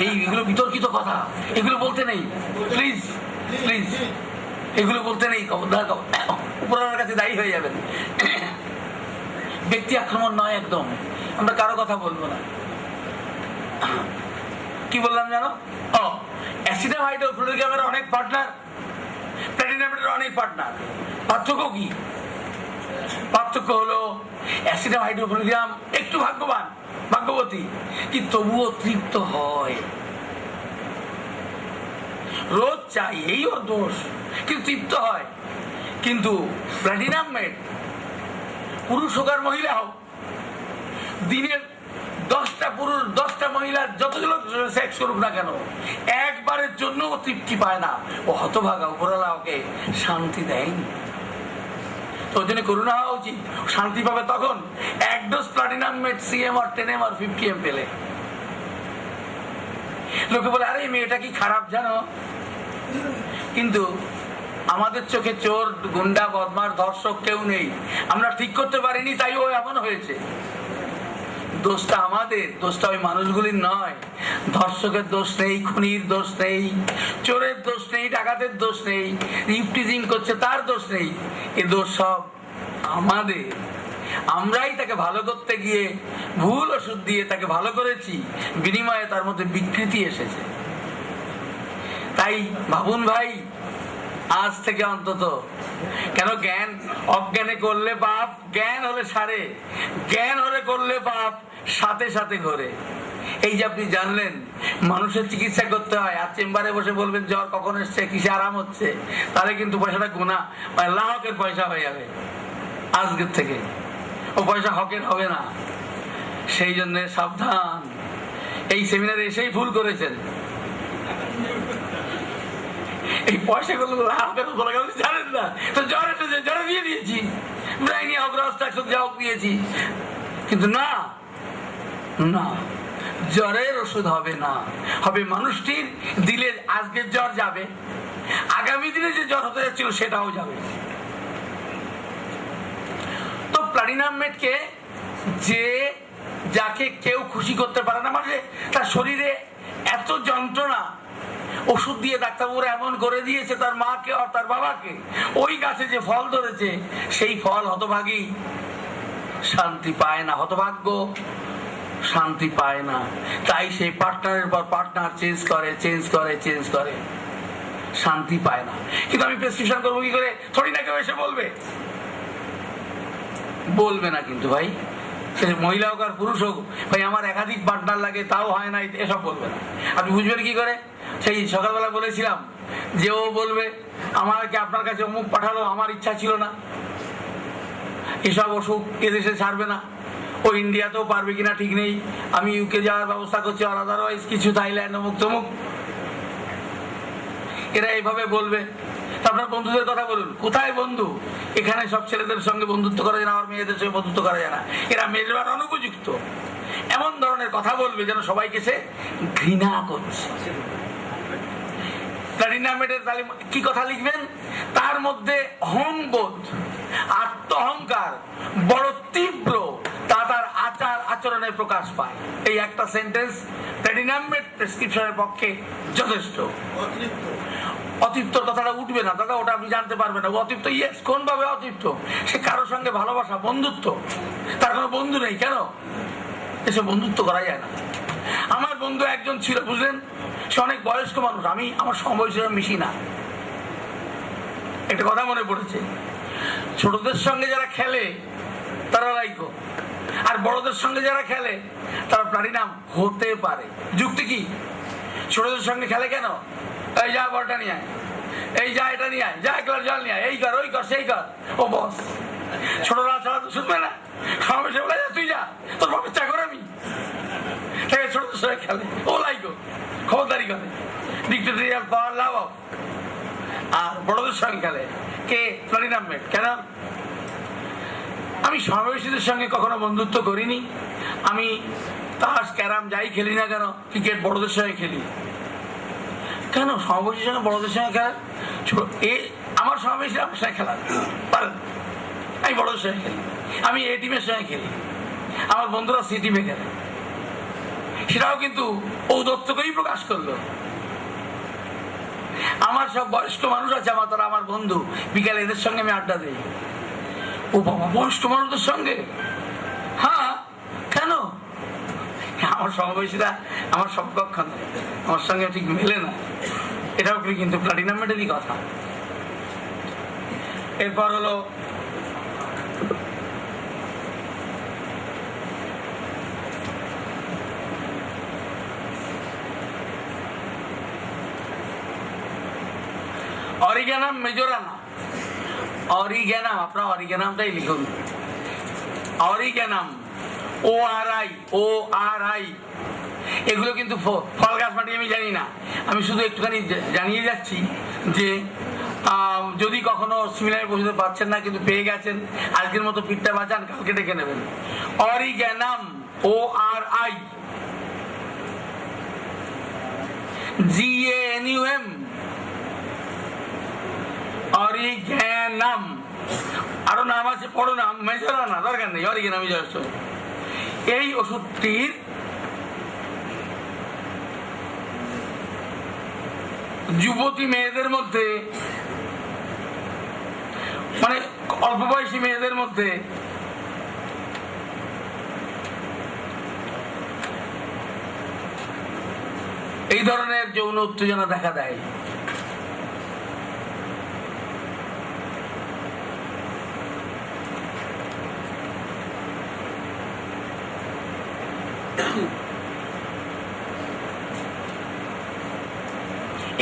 এইগুলো বিতর্কিত কথা, এগুলো বলতে নেই, প্লিজ প্লিজ, এগুলো বলতে নেই। উপরওয়ালার কাছে দায়ী হয়ে যাবেন। ব্যক্তি আক্রমণ নয় একদম, আমরা কারো কথা বলবো না। কি বললাম জানো? অ্যাসিডাম হাইড্রোক্লোরিকামের অনেক পার্টনার, প্লাটিনামেটের অনেক পার্টনার। পার্থক্য কি? পার্থক্য হলো অ্যাসিডাম হাইড্রোক্লোরিকাম একটু ভাগ্যবান, ভাগ্যবতী, কি তবুও তৃপ্ত হয়। রোজ চাই, এই ওর দোষ, কিন্তু তৃপ্ত হয়। কিন্তু প্লাটিনাম মেট, পুরুষ হোক আর মহিলা হোক, দিনের 10টা পুরুষ 10টা মহিলার যতগুলো সেক্স করুক না কেন, একবারের জন্য ও তৃপ্তি পায় না। ও হতভাগা, উপরওয়ালা ওকে শান্তি দেয়নি। তো ওই জন্য করুণা হওয়া উচিত। শান্তি পাবে তখন 1 ডোজ প্লাটিনাম মেট CM আর 10M আর 50M পেলে। লোকে বলে আরে মেয়েটা কি খারাপ জানো, কিন্তু আমাদের চোখে চোর, গুন্ডা, বদমাশ, ধর্ষক কেউ নেই। আমরা ঠিক করতে পারিনি তাই ও এমন হয়েছে। দোষটা আমাদের, দোষটা ওই মানুষগুলির নয়। ধর্ষকের দোষ নেই, খুনির দোষ নেই, চোরের দোষ নেই, ডাকাতের দোষ নেই, ইফটিজিং করছে তার দোষ নেই। এ দোষ সব আমাদের। আমরাই তাকে ভালো করতে গিয়ে ভুল ওষুধ দিয়ে তাকে ভালো করেছি, বিনিময়ে তার মধ্যে বিকৃতি এসেছে। তাই ভাবুন ভাই, আজ থেকে অন্তত, কেন জ্ঞান অজ্ঞানে করলে পাপ, জ্ঞান হলে সারে, জ্ঞান হলে করলে পাপ সাথে সাথে ঘরে। এই যে আপনি জানলেন মানুষের চিকিৎসা করতে হয়, আর চেম্বারে বসে বলবেন জ্বর কখন এসছে, কিসে আরাম হচ্ছে, তাহলে কিন্তু পয়সাটা গুণা, লাহকের পয়সা হয়ে যাবে আজকের থেকে। ও পয়সা হকের হবে না। সেই জন্য সাবধান। এই সেমিনারে এসেই ভুল করেছেন। এই পয়সাগুলো জানেন না তো, জ্বর এসেছে, জ্বরে দিয়ে দিয়েছি, ব্রাইনি হোক দিয়েছি। কিন্তু না না, জ্বরের ওষুধ হবে না, হবে মানুষটির দিলে আজকের জ্বর যাবে, আগামী দিনে যে জ্বর হতে যাচ্ছিল সেটাও যাবে। তো প্লাটিনাম মেডকে যে যাকে কেউ খুশি করতে পারে না, মানে তার শরীরে এত যন্ত্রণা, ওষুধ দিয়ে ডাক্তারবাবুরা এমন করে দিয়েছে তার মাকে আর তার বাবাকে, ওই গাছে যে ফল ধরেছে সেই ফল হতভাগী শান্তি পায় না, হতভাগ্য শান্তি পায় না। তাই সেই পার্টনারের পর পার্টনার চেঞ্জ করে, শান্তি পায় না। কিন্তু আমি প্রেসক্রিপশন করবো কি করে? থোড়ি না কেউ এসে বলবে না। কিন্তু ভাই, সে মহিলা হোক আর পুরুষ হোক, ভাই আমার একাধিক পার্টনার লাগে তাও হয় না, এসব বলবে না। আপনি বুঝবেন কি করে? সেই সকালবেলা বলেছিলাম যে ও বলবে আমাকে আপনার কাছে অমুক পাঠালো, আমার ইচ্ছা ছিল না, এসব অসুখ এদেশে ছাড়বে না, ও ইন্ডিয়াতেও পারবে কিনা ঠিক নেই, আমি ইউকে যাওয়ার ব্যবস্থা করছি, আর আদারওয়াইজ কিছু থাইল্যান্ড অমুক তমুক, এরা এইভাবে বলবে। আপনার বন্ধুদের কথা বলুন, কোথায় বন্ধু? এখানে সব ছেলেদের সঙ্গে বন্ধুত্ব করা যায় না, আর মেয়েদের সঙ্গে বন্ধুত্ব করা যায় না, এরা মেজবার অনুপযুক্ত, এমন ধরনের কথা বলবে যেন সবাইকে সে ঘৃণা করছে। প্লাটিনাম মেডের কি কথা লিখবেন? তার মধ্যে অহংবোধ, আত্ম অহংকার বড় তীব্র, তা তার আচার আচরণে প্রকাশ পায়। এই একটা সেন্টেন্স প্লাটিনাম মেড প্রেসক্রিপশনের পক্ষে যথেষ্ট। অতৃপ্ত কথাটা উঠবে না দাদা, ওটা আপনি জানতে পারবেন না। অতৃপ্ত, ইয়েস, কোন ভাবে অতৃপ্ত? সে কারোর সঙ্গে ভালোবাসা, বন্ধুত্ব, তার কোনো বন্ধু নেই, কেন এসব বন্ধুত্ব করা যায় না। আমার বন্ধু একজন ছিল, বুঝলেন, সে অনেক বয়স্ক মানুষ, আমি আমার সমবয়সীরা মিশি না। একটা কথা মনে পড়েছে, ছোটদের সঙ্গে যারা খেলে তারা লাইকো, আর বড়দের সঙ্গে যারা খেলে তারা প্লাটিনাম হতে পারে। যুক্তি কি? ছোটদের সঙ্গে খেলে কেন? এই যা বলটা নিয়ে আয়, এই যা এটা নিয়ে আয়, যা এক গ্লাস জল নিয়ে আয়, এই কর ওই কর সেই কর, ও বস। ছোটরা ছাড়া তো শুনবে না, সমাবেশে বলে যা তুই যা, তোর বাপের চাকর আমি। ছোটদের সঙ্গে খেলে, ও লাইকো, খবরদারি করে, ডিক্টেটরিয়াল পাওয়ার লাভ অফ। আর বড়দের সঙ্গে খেলে কে? Platinum made. কেন? আমি সমাবেশীদের সঙ্গে কখনো বন্ধুত্ব করিনি, আমি তাস ক্যারাম যাই খেলি না কেন, ক্রিকেট বড়দের সঙ্গে খেলি। কেন সমাবেশীর সঙ্গে বড়দের সঙ্গে খেলা? আমার সমাবেশী আমার সঙ্গে খেলা পারেন, আমি বড়দের সঙ্গে খেলি, আমি এ টিমের সঙ্গে খেলি, আমার বন্ধুরা সি টিমে খেলে। সেটাও কিন্তু ঔদত্যকেই প্রকাশ করলো। আমার সব বয়স্ক মানুষ আছে, আমার তারা আমার বন্ধু, বিকালে এদের সঙ্গে আমি আড্ডা দিই। ও বাবা, বয়স্ক মানুষদের সঙ্গে? হ্যাঁ, কেন? আমার সমবয়সীরা আমার সমকক্ষ নয়, আমার সঙ্গে ঠিক মেলে না। এটাও কিন্তু প্লাটিনাম মেডেরই কথা। এরপর হলো অরিগ্যানাম মেজোরানা। অরিগ্যানাম, আপনার অরিগ্যানামটাই লিখুন, অরিগ্যানাম, ORI। এগুলো কিন্তু ফল গাছ মাটি আমি জানি না, আমি শুধু একটুখানি জানিয়ে যাচ্ছি যে যদি কখনো সিমিলার বসতে পারছেন না কিন্তু পেয়ে গেছেন, আজকের মতো পিঠটা বাঁচান, কালকে ডেকে নেবেন। অরিগ্যানাম, ORI, GANUM, অরিগ্যানাম। আরো নাম আছে, পড়ো নাম, মেজরানা দরকার নেই, অরিগ্যানামই যথেষ্ট। এই ওষুধটির যুবতী মেয়েদের মধ্যে, মানে অল্প বয়সী মেয়েদের মধ্যে এই ধরনের যৌন উত্তেজনা দেখা দেয়।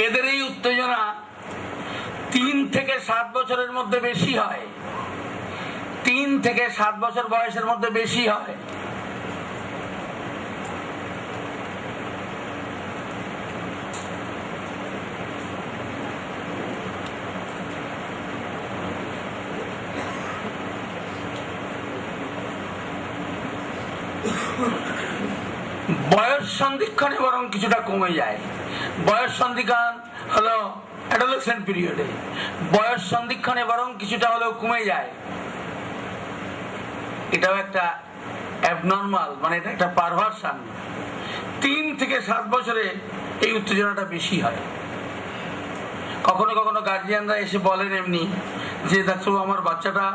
এদের এই উত্তেজনা 3 থেকে 7 বছরের মধ্যে বেশি হয়, 3 থেকে 7 বছর বয়সের মধ্যে বেশি হয়। বয়স সন্ধিক্ষণে বরং কিছুটা কমে যায়। বয়স সন্ধিক্ষণ হলো অ্যাডোলেসেন্ট পিরিয়ডে, বয়স সন্ধিক্ষণে বরং কিছুটা হলেও কমে যায়। এটাও একটা অ্যাবনর্মাল, মানে এটা একটা পারভার্সন। 3 থেকে 7 বছরে এই উত্তেজনাটা বেশি হয়। কখনো কখনো গার্জিয়ানরা এসে বলেন এমনি যে ডাক্তারবাবু আমার বাচ্চাটা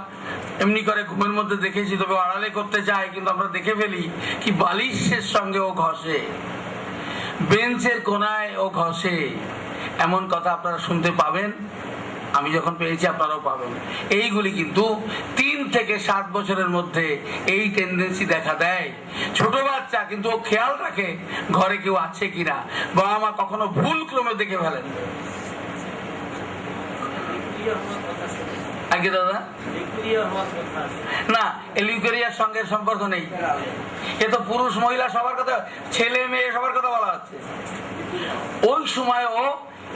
এমনি করে ঘুমের মধ্যে দেখেছি, তবে আড়ালে করতে চায়, কিন্তু আমরা দেখে ফেলি কি বালিশের সঙ্গে ও ঘষে, বেঞ্চের কোনায় ও ঘষে। এমন কথা আপনারা শুনতে পাবেন, আমি যখন পেয়েছি আপনারাও পাবেন। এইগুলি কিন্তু 3 থেকে 7 বছরের মধ্যে এই টেন্ডেন্সি দেখা দেয়। ছোট বাচ্চা কিন্তু ও খেয়াল রাখে ঘরে কেউ আছে কিনা, বাবা মা কখনো ভুল ক্রমে দেখে ফেলেন। আগে দাদা না, লিউকেরিয়ার সঙ্গে সম্পর্ক নেই, এ তো পুরুষ মহিলা সবার কথা, ছেলে মেয়ে সবার কথা বলা হচ্ছে। ওই সময় ও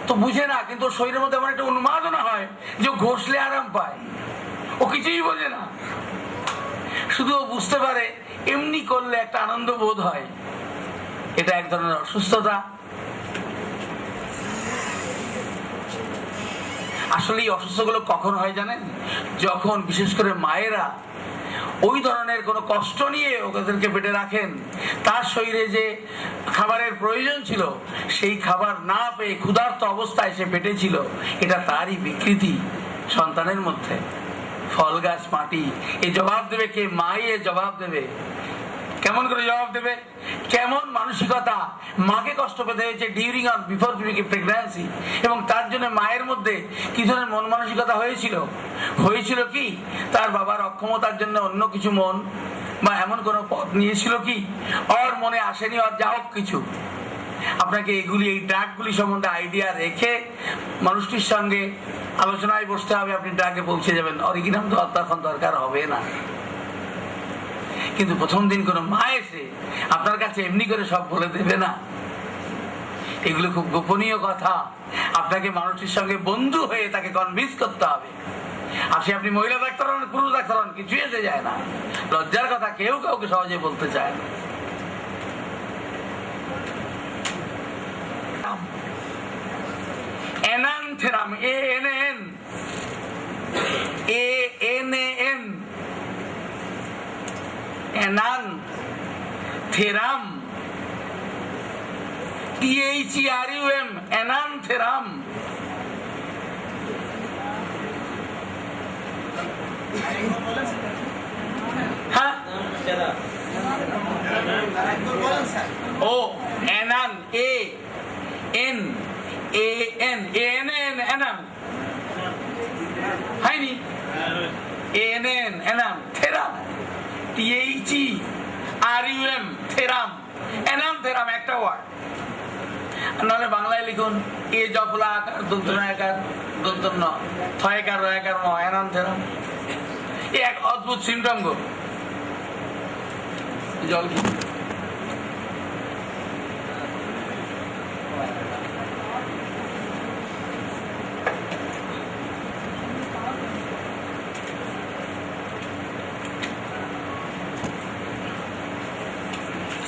তো বুঝে না, কিন্তু শরীরের মধ্যে এমন একটা উন্মাদনা হয় যে ঘষলে আরাম পায়। ও কিছুই বোঝে না, শুধু ও বুঝতে পারে এমনি করলে একটা আনন্দ বোধ হয়। এটা এক ধরনের অসুস্থতা। আসলে এই অসুস্থগুলো কখন হয় জানেন? যখন বিশেষ করে মায়েরা ওই ধরনের কোনো কষ্ট নিয়ে ওদেরকে পেটে রাখেন, তার শরীরে যে খাবারের প্রয়োজন ছিল সেই খাবার না পেয়ে ক্ষুধার্ত অবস্থায় সে পেটে ছিল, এটা তারই বিকৃতি সন্তানের মধ্যে। ফল গাছ মাটি, এ জবাব দেবে কে? মাই এ জবাব দেবে। কেমন করে জবাব দেবে? কেমন মানসিকতা মাকে কষ্ট পেতে হয়েছে ডিউরিং আর বিফোর প্রেগন্যান্সি, এবং তার জন্য মায়ের মধ্যে কি ধরনের মন মানসিকতা হয়েছিল কি তার বাবার অক্ষমতার জন্য অন্য কিছু মন বা এমন কোনো পথ নিয়েছিল কি ওর মনে আসেনি, ওর যা হোক কিছু। আপনাকে এগুলি, এই ড্রাগগুলি সম্বন্ধে আইডিয়া রেখে মানুষটির সঙ্গে আলোচনায় বসতে হবে, আপনি ড্রাগে পৌঁছে যাবেন। অরিজিনাল তো তখন দরকার হবে না। কিন্তু প্রথম দিন কোনো মা এসে আপনার কাছে এমনি করে সব বলে দেবে না। এগুলো খুব গোপনীয় কথা। আপনাকে মানুষটির সঙ্গে বন্ধু হয়ে তাকে কনভিন্স করতে হবে। আপনি মহিলা ডাক্তার হন, পুরুষ ডাক্তার হন, কিছুই এসে যায় না। লজ্জার কথা কেউ কাউকে সহজে বলতে চায় না। এনানথেরাম, ANAN, এনানথেরাম, THERUM, এনানথেরাম। হ্যাঁ, ও এনান, ANAN হয়নি, ANAN থেরাম, THERUM থেরাম, এনানথেরাম একটা ওয়ার্ড। নাহলে বাংলায় লিখুন এ জফলা আকার দন্তনায়াকার দন্তন্য থয়কার রয়াকার ম, এনানথেরাম। এক অদ্ভুত সিমটম গো। জল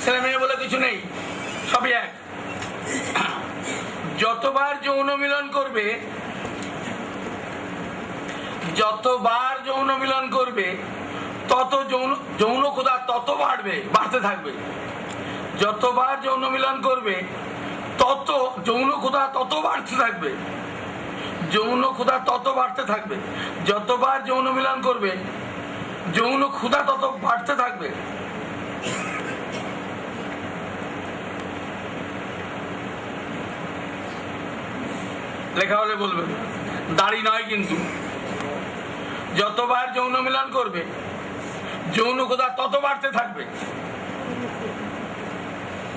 ছেলে মেয়ে বলে কিছু নেই, সবই এক। যতবার যৌন মিলন করবে তত যৌন ক্ষুধা তত বাড়তে থাকবে। যতবার যৌন মিলন করবে তত যৌন ক্ষুধা তত বাড়তে থাকবে। যৌন ক্ষুধা তত বাড়তে থাকবে। যতবার যৌন মিলন করবে যৌন ক্ষুধা তত বাড়তে থাকবে। লেখা হলে বলবেন, দাড়ি নয় কিন্তু। যতবার যৌন মিলন করবে যৌন ক্ষুধা তত বাড়তে থাকবে,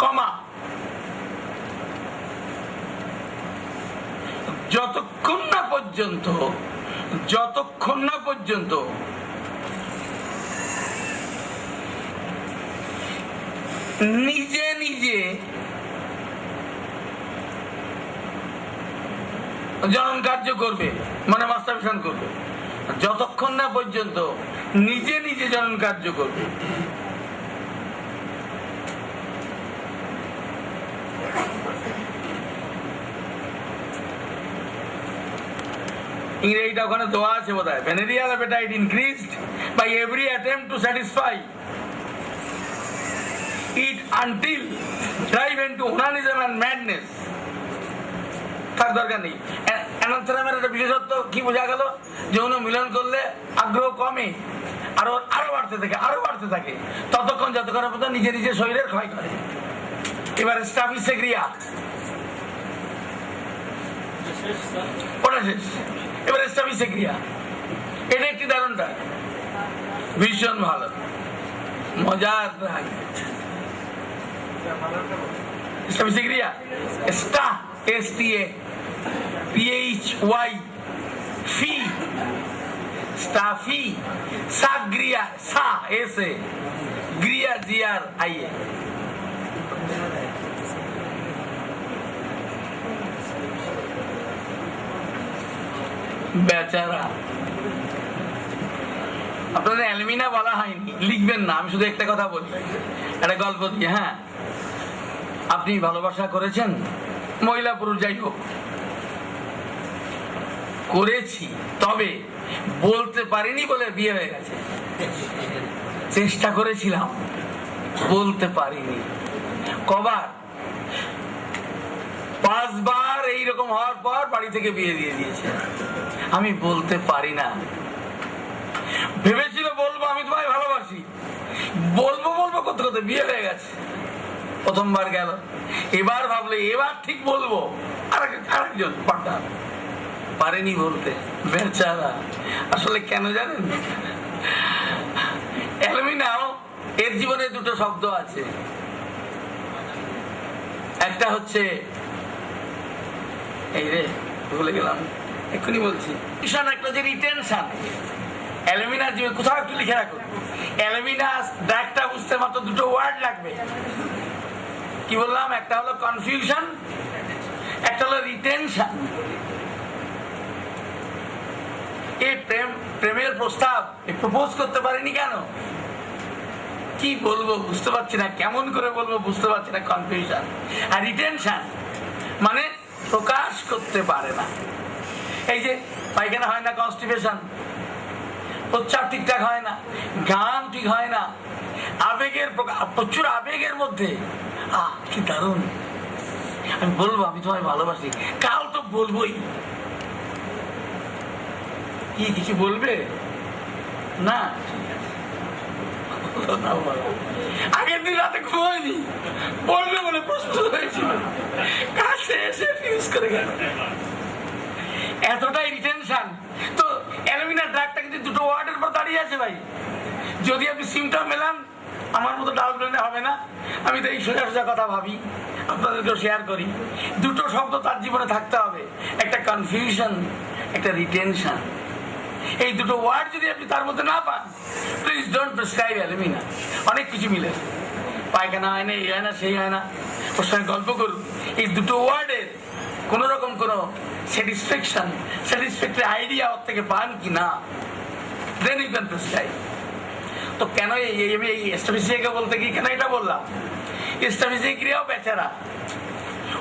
কমা, যতক্ষণ না পর্যন্ত নিজে নিজে জনন কার্য করবে, মানে মাস্টারবেশন করবে। যতক্ষণ না পর্যন্ত নিজে নিজে জনন কার্য করবে। ইংরেজিটা ওখানে দেওয়া আছে বোধহয়, venereal appetite increased by every attempt to satisfy it until drive into onanism and madness. তার দরকার নেই। অ্যানান্থোরামের একটা বিশেষত্ব কি বোঝা গেল? যৌন মিলন করলে আগ্রহ কমে, আরো বাড়তে থাকে ততক্ষণ যতক্ষণ পর্যন্ত নিজের শরীরের ক্ষয় করে। এবার স্টাফিসেগ্রিয়া, ওটা শেষ। এবার স্টাফিসেগ্রিয়া, এটা একটি দারুণটা, ভীষণ ভালো, মজার। স্টাফিসেগ্রিয়া, স্টা STA PHY ফি, স্টাফি, সাগ্রিয়া, সা এসে, গ্রিয়া GRIA। বেচারা, আপনাদের অ্যালুমিনা বলা হয়নি, লিখবেন না, আমি শুধু একটা কথা বলি, একটা গল্প দিয়ে। হ্যাঁ, আপনি ভালোবাসা করেছেন, মহিলা পুরুষ যাই হোক, করেছি, তবে বলতে পারিনি বলে বিয়ে হয়ে গেছে। চেষ্টা করেছিলাম, বলতে পারিনি। কবার? 5 বার এইরকম হওয়ার পর বাড়ি থেকে বিয়ে দিয়ে দিয়েছে। আমি বলতে পারি না। ভেবেছিল বলবো আমি তোমায় ভালোবাসি, বলবো করতে বিয়ে হয়ে গেছে। প্রথমবার গেল, এবার ভাবলে এবার ঠিক বলবো, আরেকজন পার্টনার, পারেনি বলতে, বেচারা। আসলে কেন জানেন? অ্যালুমিনাও এর জীবনে দুটো শব্দ আছে, একটা হচ্ছে এই রে ভুলে গেলাম, এক্ষুনি বলছি, একটা যে রিটেনশন। অ্যালুমিনার জীবনে কোথাও একটু লিখে রাখুন, অ্যালুমিনাস ডাকটা বুঝতে মাত্র দুটো ওয়ার্ড লাগবে। কি বললাম? একটা হলো কনফিউশন, একটা হলো রিটেনশন। এই প্রেমের প্রস্তাব প্রপোজ করতে পারেনি কেন? কি বলবো বুঝতে পারছি না, কেমন করে বলবো বুঝতে পারছি না, কনফিউশন। আর রিটেনশন মানে প্রকাশ করতে পারে না। এই যে পায়খানা হয় না, কনস্টিপেশন, প্রস্রাব ঠিকঠাক হয় না, গান ঠিক হয় না, আবেগের প্রচুর আবেগের মধ্যে, কি দারুণ, আমি বলবো আমি তোমায় ভালোবাসি, কাল তো বলবোই। কি কিছু বলবে না? আগের দিন রাতে ঘুমায়নি, বলবে বলে প্রস্তুত হয়েছিল, কাছে এসে ফিউজ করে গেল। এতটাই রিটেনশন। তো অ্যালুমিনা ড্রাগটা কিন্তু দুটো ওয়ার্ডের পর দাঁড়িয়ে আছে ভাই। যদি আপনি সিমটম মেলান, আমার মতো ডাল ব্রেনে হবে না। আমি তো এই সোজা কথা ভাবি, আপনাদেরকেও শেয়ার করি। দুটো শব্দ তার জীবনে থাকতে হবে, একটা কনফিউশন, একটা রিটেনশন। এই দুটো ওয়ার্ড যদি আপনি তার মধ্যে না পান, প্লিজ ডোন্ট প্রেসক্রাইব অ্যালুমিনা। অনেক কিছু মিলে, পায়খানা হয় না, এই হয় না, সেই হয় না, ওর সঙ্গে গল্প করুন। এই দুটো ওয়ার্ডের কোন রকম কোন স্যাটিসফ্যাক্টরি আইডিয়া ওর থেকে পান কি না, দেন ইউ ক্যান প্রেসক্রাইব। তো কেন আমি এই এস্টাফিসিয়াকে বলতে গিয়ে কেন এটা বললাম? এস্টাফিসিয়াও বেচারা,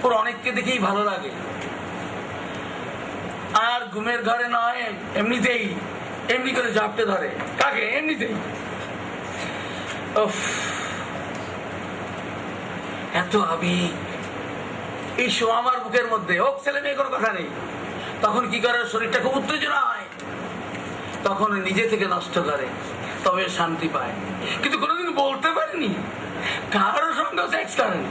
ওর অনেককে দেখেই ভালো লাগে, আর ঘুমের ঘরে নয়, এমনি করে ঝাপটে ধরে। কাকে? এমনিতেই। এত আবেগ এই আমার বুকের মধ্যে, হোক ছেলে মেয়ে কোনো কথা নেই। তখন কি করে? শরীরটা খুব উত্তেজনা হয়, তখন নিজে থেকে নষ্ট করে, তবে শান্তি পায়। কিন্তু কোনোদিন বলতে পারেনি, কারোর সঙ্গে সেক্স করেনি,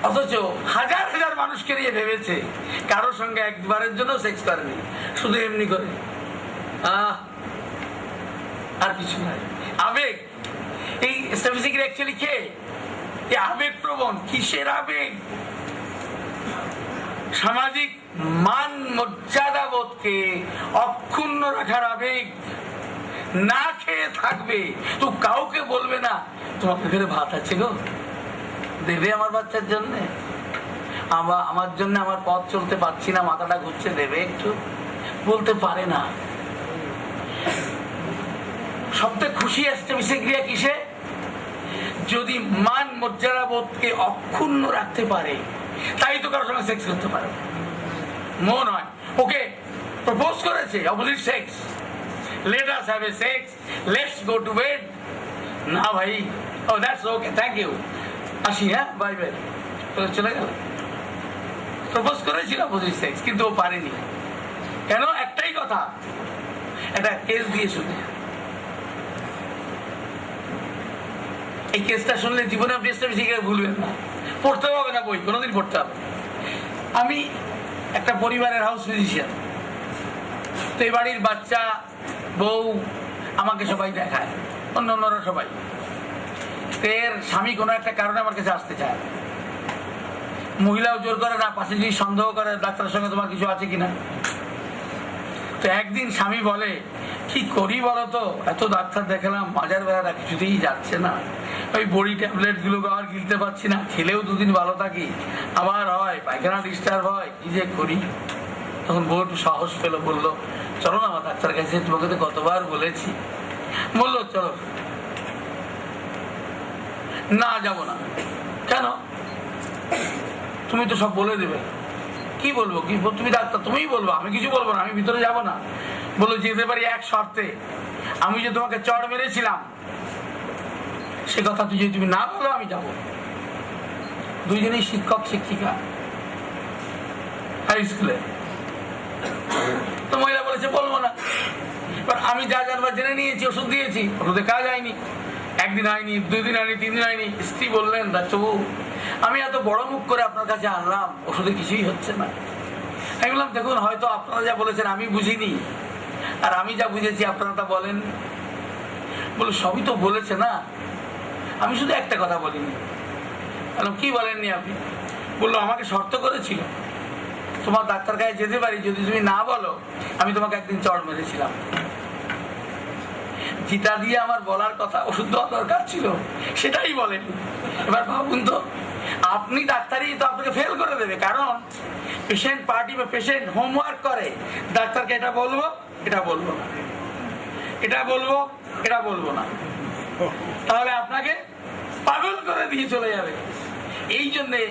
অথচ হাজার হাজার মানুষকে নিয়ে ভেবেছে, কারোর সঙ্গে একবারের জন্য সেক্স করেনি, শুধু এমনি করে। আর কিছু নাই। আবেগ, এই স্ট্যাটিস্টিক্স অ্যাকচুয়ালি কে? এই আবেগ প্রবণ। কিসের আবেগ? সামাজিক মান মর্যাদা বোধকে অক্ষুণ্ণ রাখার আবেগ। না খেয়ে থাকবে তো কাউকে বলবে না তোমার ঘরে ভাত আছে গো, দেবে আমার বাচ্চার জন্য, আমার জন্য, আমার পথ চলতে পারছি না, মাথাটা ঘুরছে, দেবে একটু, বলতে পারে না। সবথেকে খুশি আসছে বিষক্রিয়া কিসে? যদি মান মর্যাদা বোধকে অক্ষুণ্ণ রাখতে পারে, তাই তো কারোর সঙ্গে সেক্স করতে পারে। মন হয় ওকে প্রপোজ করেছে opposite sex, let us have a sex, let's go to bed. না ভাই, ও দ্যাটস ওকে, থ্যাংক ইউ, আসি, হ্যাঁ, বাই বাই, চলে গেল। প্রপোজ করেছিল অপোজিট সেক্স, কিন্তু ও পারেনি। কেন? একটাই কথা, একটা কেস দিয়ে শুনে। এই কেসটা শুনলে জীবনে আপনি এস্টাবলিশিংকে ভুলবেন না, পড়তে হবে না বই, কোনোদিন পড়তে হবে। আমি একটা পরিবারের হাউস মিউজিশিয়ান, তো এই বাড়ির বাচ্চা, বউ আমাকে সবাই দেখায়, অন্যরা সবাই। এর স্বামী কোনো একটা কারণে আমার কাছে আসতে চায়, মহিলাও জোর করে না, পাশে যদি সন্দেহ করে ডাক্তারের সঙ্গে তোমার কিছু আছে কিনা। তো একদিন স্বামী বলে, কি করি বলো তো, এত ডাক্তার দেখালাম, বাজার বেড়াটা কিছুতেই যাচ্ছে না, ওই বড়ি ট্যাবলেট গুলো আর গিলতে পারছি না, খেলেও দুদিন ভালো থাকি, আবার হয় পায়খানা ডিস্টার্ব হয়, কি যে করি। তখন বউ একটু সাহস পেলো, বললো চলো না আমার ডাক্তার কাছে, তোমাকে তো কতবার বলেছি। বললো চলো। না, যাবো না। কেন? তুমি তো সব বলে দেবে। কি বলবো? কি তুমি ডাক্তার, তুমিই বলবো, আমি কিছু বলবো না, আমি ভিতরে যাবো না। বললো যেতে পারি এক শর্তে, আমি যে তোমাকে চড় মেরেছিলাম সে কথা তুই যদি তুমি না বলো আমি যাবো। দুইজনেই শিক্ষক শিক্ষিকা হাই স্কুলে। তো মহিলা বলেছে বলবো না। এবার আমি যা জানবার জেনে নিয়েছি, ওষুধ দিয়েছি, ওষুধে কাজ হয়নি, একদিন হয়নি, 2 দিন হয়নি, 3 দিন হয়নি। স্ত্রী বললেন ডাক্তারবাবু, আমি এত বড় মুখ করে আপনার কাছে আনলাম, ওষুধে কিছুই হচ্ছে না। আমি বললাম দেখুন, হয়তো আপনারা যা বলেছেন আমি বুঝিনি, আর আমি যা বুঝেছি আপনারা তা বলেন। বলে সবই তো বলেছে না, আমি শুধু একটা কথা বলিনি। বললাম কি বলেননি আপনি? বললো আমাকে শর্ত করেছিল তোমার ডাক্তার কাছে যেতে পারি যদি তুমি না বলো আমি তোমাকে একদিন চড় মেরেছিলাম। যেটা দিয়ে আমার বলার কথা, ওষুধ দেওয়া দরকার ছিল, সেটাই বলেন। এবার ভাবুন তো, আপনি ডাক্তারই তো আপনাকে ফেল করে দেবে, কারণ পেশেন্ট পার্টি বা পেশেন্ট হোমওয়ার্ক করে, ডাক্তারকে এটা বলবো, এটা বলবো না, এটা বলবো, এটা বলবো না, তাহলে আপনাকে পাগল করে দিয়ে চলে যাবে। এই জন্যে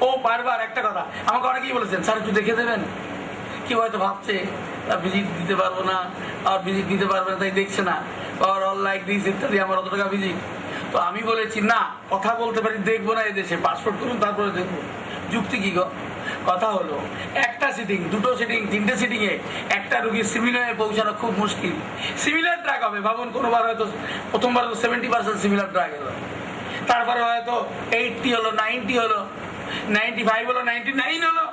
ও বারবার একটা কথা আমাকে অনেকেই বলেছেন, স্যার একটু দেখে দেবেন। কেউ হয়তো ভাবছে ভিজিট দিতে পারবো না, আর ভিজিট দিতে পারবে না তাই দেখছে না, আর অল লাইক দিস ইত্যাদি, আমার অত টাকা ভিজিট। তো আমি বলেছি না, কথা বলতে পারি, দেখবো না এদেশে, পাসপোর্ট করুন তারপরে দেখবো। যুক্তি কি গো? কথা হলো একটা সিটিং, 2টো সিটিং, 3টে সিটিং এ একটা রুগী সিমিলারে পৌঁছানো খুব মুশকিল। সিমিলার ড্রাগ হবে, ভাবুন কোনোবার হয়তো প্রথমবার 70% সিমিলার ড্রাগ এলো, তারপরে হয়তো 80 হলো, 90 হলো, 95 হলো, 99 হলো,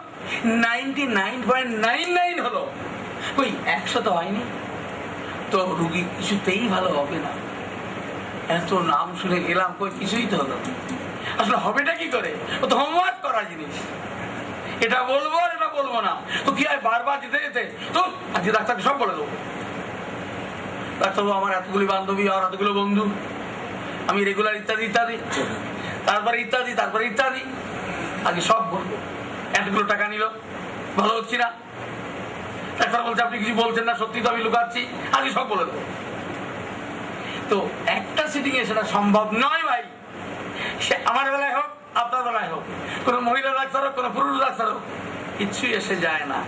99.99 হলো, ওই 100 তো হয়নি। তো রুগী কিছুতেই ভালো হবে না। এত নাম শুনে গেলাম, কই কিছুই তো হলো। আসলে হবেটা কি করে? ও তো হোমওয়ার্ক করা জিনিস, এটা বলবো আর এটা বলবো না। তো কি হয়, বারবার যেতে যেতে তো আজকে ডাক্তারকে সব বলে দেবো। ডাক্তারবাবু আমার এতগুলি বান্ধবী আর এতগুলো বন্ধু, আমি রেগুলার ইত্যাদি ইত্যাদি, তারপরে ইত্যাদি, তারপরে ইত্যাদি, আগে সব বলবো। এতগুলো টাকা নিল, ভালো হচ্ছি না, ডাক্তার বলছে আপনি কিছু বলছেন না, সত্যি তো আমি লুকাচ্ছি, আগে সব বলে দেবো। তো একটা সিটিং এ সেটা সম্ভব নয় ভাই। সে আমার বেলায় হোক, আপনার বেলায় হোক, কোনো মহিলা ডাক্তার হোক, কোনো পুরুষ ডাক্তার হোক, কিচ্ছুই এসে যায় না।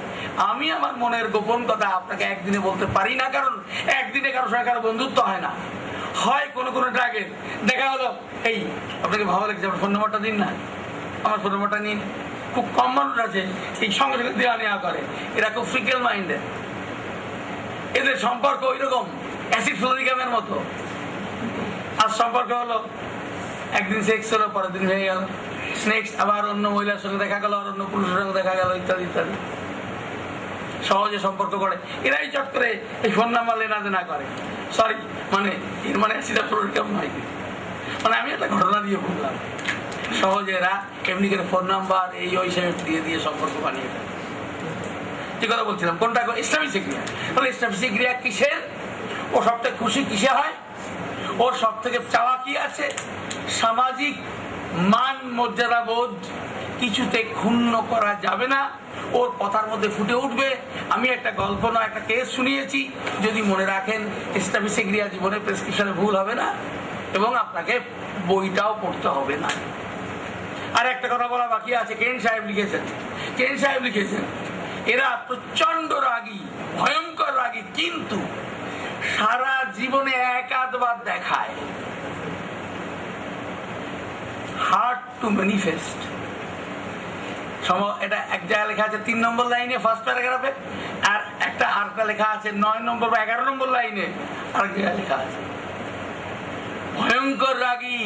আমি আমার মনের গোপন কথা আপনাকে একদিনে বলতে পারি না, কারণ একদিনে কারোর সঙ্গে কারো বন্ধুত্ব হয় না। হয় কোনো কোনো ড্রাগের দেখা হলো, এই আপনাকে ভালো লাগছে, আমার ফোন নাম্বারটা দিন না, আমার ফোন নাম্বারটা নিন। খুব কম মানুষ আছে এই সঙ্গে সঙ্গে দেওয়া নেওয়া করে, এরা খুব ফিকেল মাইন্ডেড, এদের সম্পর্ক ওই রকম অ্যাসিড ফ্লোরিকামের মতো। আর সম্পর্ক হলো, একদিন সেক্স হলো, পরের দিন হয়ে গেল, নেক্সট আবার অন্য মহিলার সঙ্গে দেখা গেল, আর অন্য পুরুষের সঙ্গে দেখা গেল, ইত্যাদি ইত্যাদি। সহজে সম্পর্ক করে এরাই, চট করে এই ফোন নাম্বার লেনা দেনা করে। সরি, মানে এর মানে অ্যাসিড ফ্লোরিকাম নয়, মানে আমি একটা ঘটনা দিয়ে বললাম। সহজে এরা এমনি করে ফোন নাম্বার এই ওই দিয়ে দিয়ে সম্পর্ক বানিয়ে ফেলে। যে কথা বলছিলাম, কোনটা? এস্টাবলিশিং ক্রিয়া। তাহলে এস্টাবলিশিং ক্রিয়া কিসের? ও সবথেকে খুশি কিসে হয়? ওর সব থেকে চাওয়া কি আছে? সামাজিক মান মর্যাদা বোধ কিছুতে ক্ষুণ্ণ করা যাবে না, ওর কথার মধ্যে ফুটে উঠবে। আমি একটা গল্প না, একটা কেস শুনিয়েছি, যদি মনে রাখেন এস্টাবলিশিং ক্রিয়া জীবনে প্রেসক্রিপশনে ভুল হবে না, এবং আপনাকে বইটাও পড়তে হবে না। আর একটা কথা বলা বাকি আছে, কেন সাহেব লিখেছেন, কেন সাহেব লিখেছেন, এরা প্রচন্ড রাগী ভয়ঙ্কর রাগী, কিন্তু সারা জীবনে এক আধবার দেখায়। Hard to manifest. এটা এক জায়গায় লেখা আছে 3 নম্বর লাইনে ফার্স্ট প্যারাগ্রাফে, আর একটা আরেকটা লেখা আছে 9 নম্বর বা 11 নম্বর লাইনে আরেক জায়গায় লেখা আছে। ভয়ঙ্কর রাগী,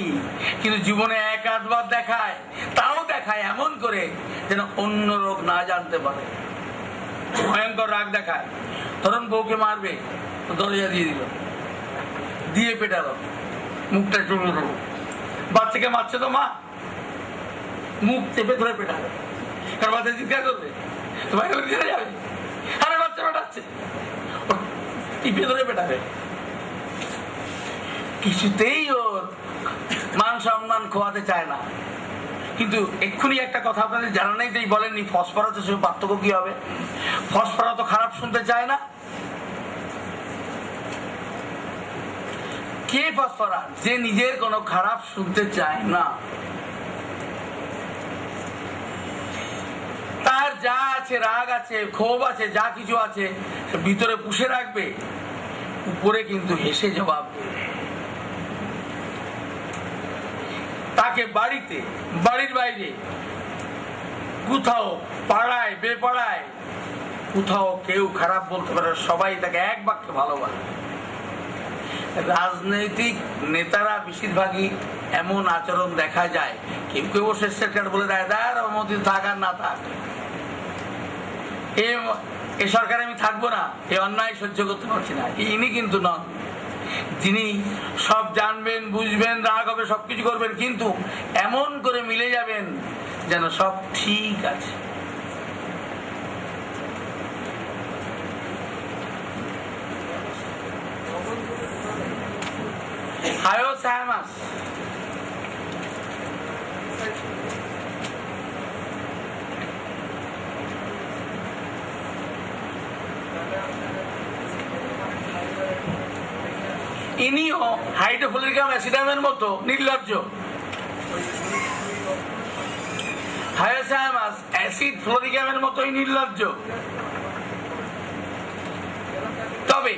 কিন্তু জীবনে এক আধবার দেখায়, তাও দেখায় এমন করে যেন অন্য লোক না জানতে পারে। ভয়ঙ্কর রাগ দেখায়। ধরুন বউকে মারবে, দরজা দিয়ে দিল, দিয়ে পেটালো, মুখটা চুলো দেবো। বাচ্চাকে মারছে তো মা, মুখ চেপে ধরে পেটাবে, কারণ বাচ্চা চিৎকার করবে, বাইরে ঘিরে যাবে, আরে বাচ্চা পেটাচ্ছে, টিপে ধরে পেটাবে। কিছুতেই ওর মান সম্মান খোয়াতে চায় না। কিন্তু এক্ষুনি একটা কথা আপনাদের জানা নেই, তাই বলেননি ফসফরাসের সঙ্গে পার্থক্য কি হবে। ফসফরাস তো খারাপ শুনতে চায় না। কে ফসফরাস? যে নিজের কোনো খারাপ শুনতে চায় না। তার যা আছে, রাগ আছে, ক্ষোভ আছে, যা কিছু আছে ভিতরে পুষে রাখবে, উপরে কিন্তু হেসে জবাব দেবে। তাকে বাড়িতে, বাড়ির বাইরে, কোথাও পাড়ায় বেপাড়ায় কোথাও কেউ খারাপ বলতে পারে, সবাই তাকে এক বাক্যে ভালোবাসে। রাজনৈতিক নেতারা বেশিরভাগই এমন আচরণ দেখা যায়। কেউ কেউ শেষের কার্ড বলে দেয়, মন্ত্রী থাক আর না থাক, এ সরকারে আমি থাকবো না, এ অন্যায় সহ্য করতে পারছি না। ইনি কিন্তু নন, যিনি সব জানবেন, বুঝবেন, রাগ হবে, সবকিছু করবেন, কিন্তু এমন করে মিলে যাবেন যেন সব ঠিক আছে। হায়োসায়ামাস ইনিও হাইড্রোফ্লোরিক অ্যাসিডামের মতো নির্লজ্জ। হায়োসায়ামাস অ্যাসিড ফ্লোরিকামের মতোই নির্লজ্জ। তবে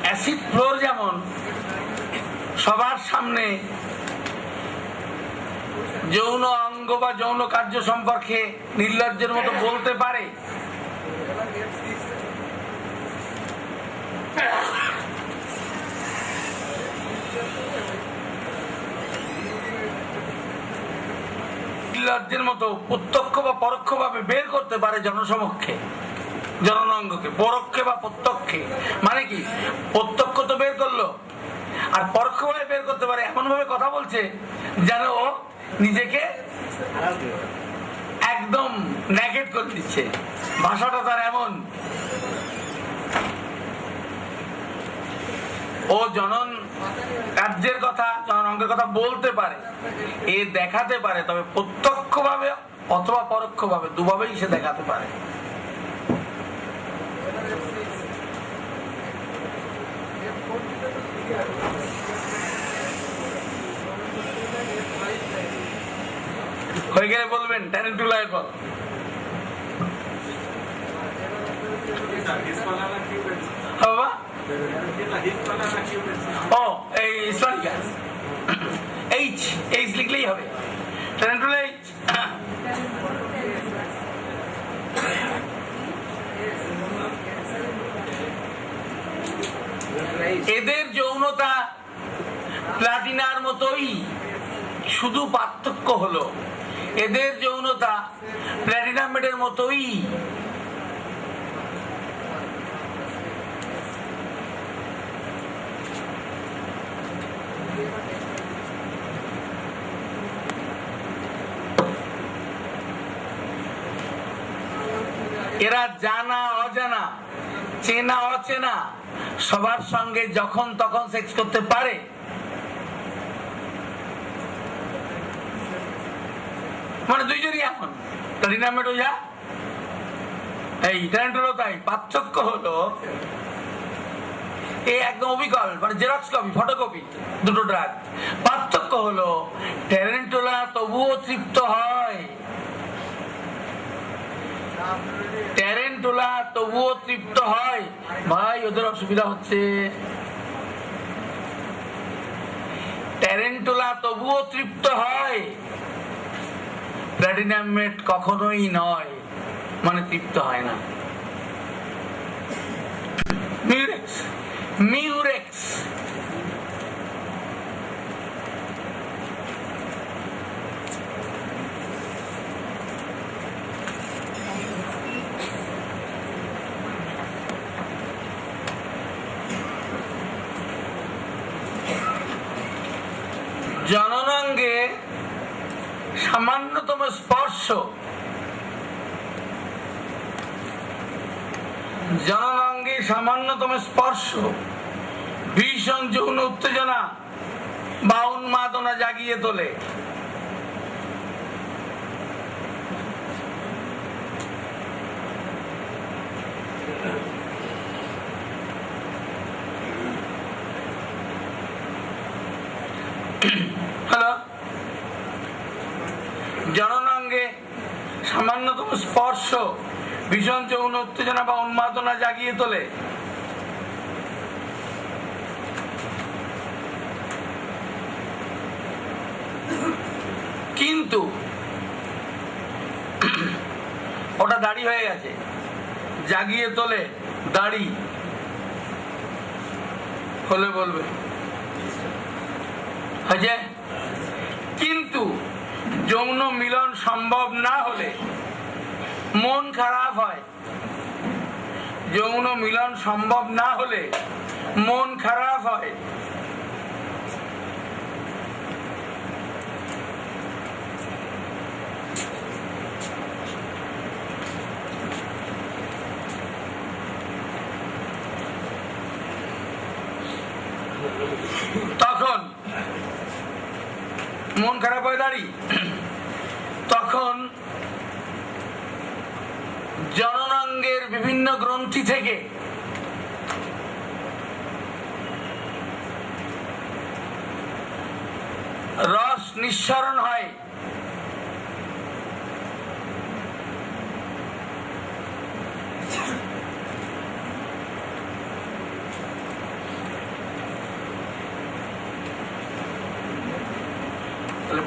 অ্যাসিড ফ্লোর যেমন সবার সামনে যৌন অঙ্গ বা যৌন কার্য সম্পর্কে নির্লজ্জের মতো বলতে পারে, নির্লজ্জের মতো প্রত্যক্ষ বা পরোক্ষ ভাবে বের করতে পারে জনসমক্ষে জননাঙ্গকে, পরোক্ষে বা প্রত্যক্ষে। মানে কি, প্রত্যক্ষ তো বের করলো, আর পরোক্ষ ভাবে বের করতে পারে এমন ভাবে কথা বলছে যেন ও নিজেকে একদম নেগেট করে দিচ্ছে। ভাষাটা তার এমন, ও জনন কার্যের কথা, জননাঙ্গের কথা বলতে পারে, এ দেখাতে পারে, তবে প্রত্যক্ষ ভাবে অথবা পরোক্ষ ভাবে দুভাবেই সে দেখাতে পারে। হয়ে গেলে বলবেন ট্যারেন্টুলার পর। ও এই সরি এইচ এইচ লিখলেই হবে, ট্যারেন্টুলা এইচ। এদের যৌনতা প্লাটিনার মতোই, শুধু পার্থক্য হলো এদের যৌনতা প্ল্যাটিনামেটের মতোই। এরা জানা অজানা, চেনা অচেনা সবার সঙ্গে যখন তখন সেক্স করতে পারে। মানে দুইজনই এখন প্ল্যাটিনামেটও যা, এই ট্যারেন্টুলা তাই। পার্থক্য হলো এই একদম অবিকল, মানে জেরক্স কপি, ফটোকপি, দুটো ড্রাগ। পার্থক্য হলো ট্যারেন্টুলা তবুও তৃপ্ত হয়, ট্যারেন্টুলা তবুও তৃপ্ত হয়। ভাই ওদের অসুবিধা হচ্ছে, ট্যারেন্টুলা তবুও তৃপ্ত হয়, প্ল্যাটিনাম মেট কখনোই নয়, মানে তৃপ্ত হয় না। মিউরেক্স, মিউরেক্স জননাঙ্গে সামান্যতম স্পর্শ, জননাঙ্গে সামান্যতম স্পর্শ ভীষণ যৌন উত্তেজনা বা উন্মাদনা জাগিয়ে তোলে। হ্যালো, জননাঙ্গে সামান্যতম স্পর্শ ভীষণ যৌন উত্তেজনা বা উন্মাদনা জাগিয়ে তোলে। কিন্তু ওটা দাড়ি হয়ে গেছে, জাগিয়ে তোলে দাড়ি হলে বলবে হয়েছে। কিন্তু যৌন মিলন সম্ভব না হলে মন খারাপ হয়, যৌন মিলন সম্ভব না হলে মন খারাপ হয়। তখন মন খারাপ হয় দাঁড়ি, তখন জননাঙ্গের বিভিন্ন গ্রন্থি থেকে রস নিঃসরণ হয়।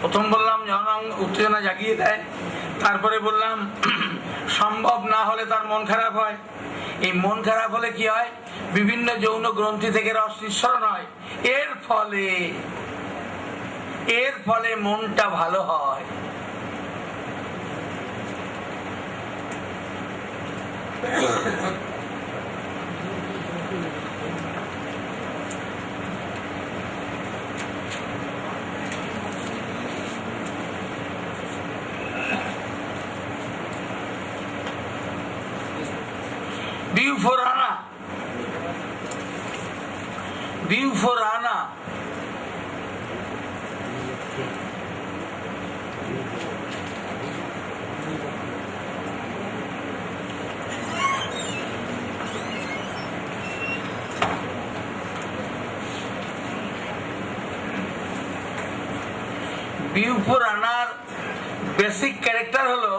প্রথম বললাম জননাঙ্গ উত্তেজনা জাগিয়ে দেয়, তারপরে বললাম সম্ভব না হলে তার মন খারাপ হয়। এই মন খারাপ হলে কি হয়, বিভিন্ন যৌন গ্রন্থি থেকে রস নিঃসরণ হয়, এর ফলে মনটা ভালো হয়। বিউফোরানা, বিউফোরানা বিউফোরানার বেসিক ক্যারেক্টার হলো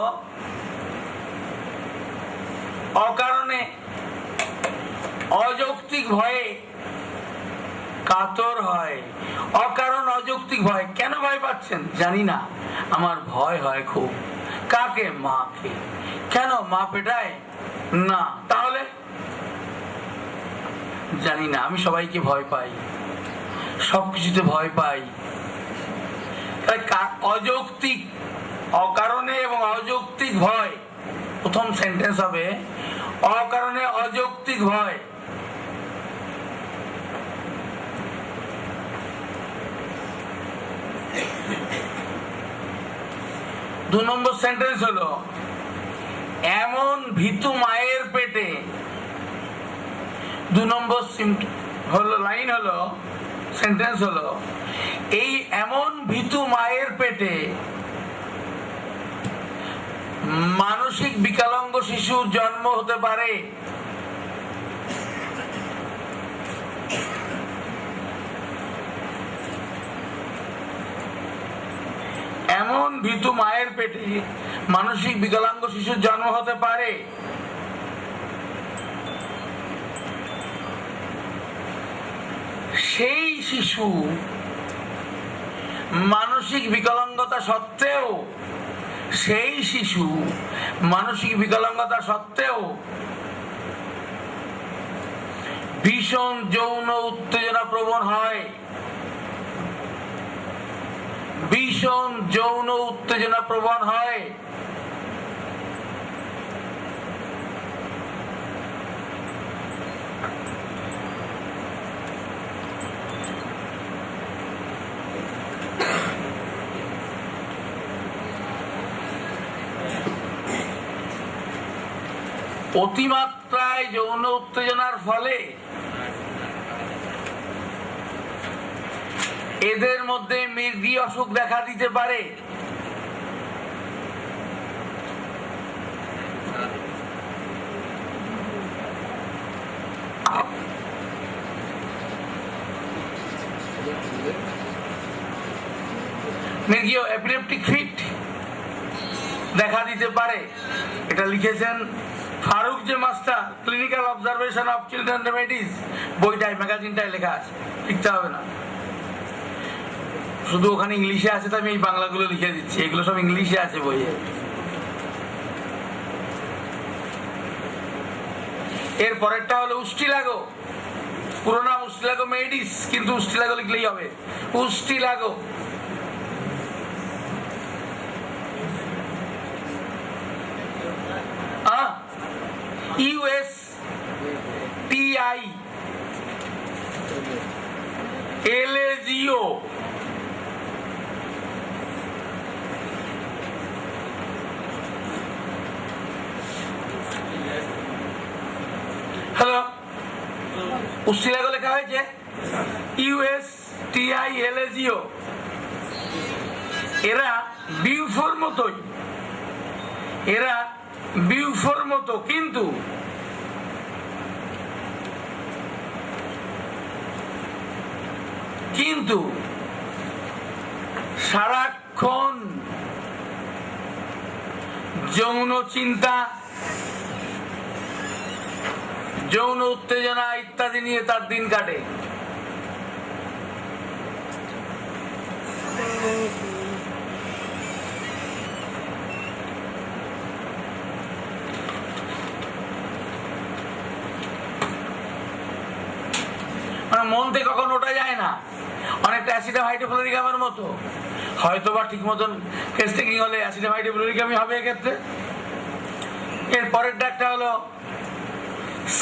অকারণে অযৌক্তিক ভয়ে কাতর হয়। অকারণ অযৌক্তিক ভয়। কেন ভয় পাচ্ছেন জানি না, আমার ভয় হয় খুব। কাকে? মাকে। কেন? মা পেটায় না, তাহলে জানি না, আমি সবাইকে ভয় পাই, সবকিছুতে ভয় পাই। অযৌক্তিক, অকারণে এবং অযৌক্তিক ভয়। প্রথম সেন্টেন্স হবে অকারণে অযৌক্তিক ভয়। দু নম্বর সেন্টেন্স হলো এমন ভীতু মায়ের পেটে। দু নম্বর হলো লাইন হলো, সেন্টেন্স হলো এই এমন ভীতু মায়ের পেটে মানসিক বিকলাঙ্গ শিশুর জন্ম হতে পারে। এমন ভীতু মায়ের পেটে মানসিক বিকলাঙ্গ শিশুর জন্ম হতে পারে সেই শিশু মানসিক বিকলাঙ্গতা সত্ত্বেও ভীষণ যৌন উত্তেজনা প্রবণ হয়। অতিমাত্রায় যৌন উত্তেজনার ফলে এদের মধ্যে মৃগী অসুখ দেখা দিতে পারে। মৃগীয় এপিলেপটিক ফিট দেখা দিতে পারে। এটা লিখেছেন Farokh J Master, clinical observation of children remedies, বইটাই ম্যাগাজিনটাই লেখা আছে, লিখতে হবে না। শুধু ওখানে ইংলিশে আছে, তো আমি এই বাংলাগুলো লিখে দিচ্ছি, এগুলো সব ইংলিশে আছে বইয়ে। এর পরেরটা হলো উস্টিলাগো, পুরো নাম উস্টিলাগো মেডিস, কিন্তু উস্টিলাগো লিখলেই হবে। উস্টিলাগো USTILAGO, হ্যালো, উস্টিলাগো লেখা হয়েছে USTILAGO। এরা বিউফোর মতো, কিন্তু সারাক্ষণ যৌন চিন্তা, যৌন উত্তেজনা ইত্যাদি নিয়ে তার দিন কাটে। মন থেকে কখন ওটা যায় না, অনেকটা অ্যাসিডাম হাইড্রোক্লোরিকামের মতো, হয়তো বা ঠিক মতন কেস টেকিং হলে অ্যাসিডাম হাইড্রোক্লোরিকামই হবে এক্ষেত্রে। এর পরের ডাকটা হলো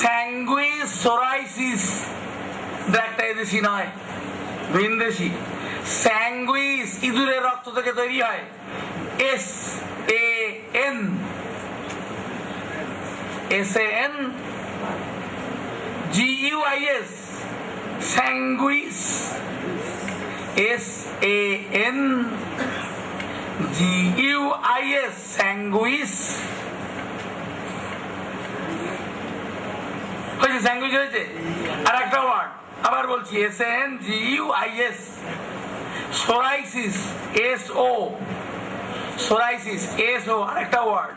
স্যাঙ্গুইসোরাইসিস, ডাকটা এদেশি নয়, ভিনদেশি। স্যাঙ্গুইস ইঁদুরের রক্ত থেকে তৈরি হয়, SANGUIS, স্যাঙ্গুইস, SANGUIS, স্যাঙ্গুইস হয়েছে, স্যাঙ্গুইস হয়েছে। আর একটা ওয়ার্ড আবার বলছি, SANGUIS, সোরাইসিস, সোরাইসিস, আর একটা ওয়ার্ড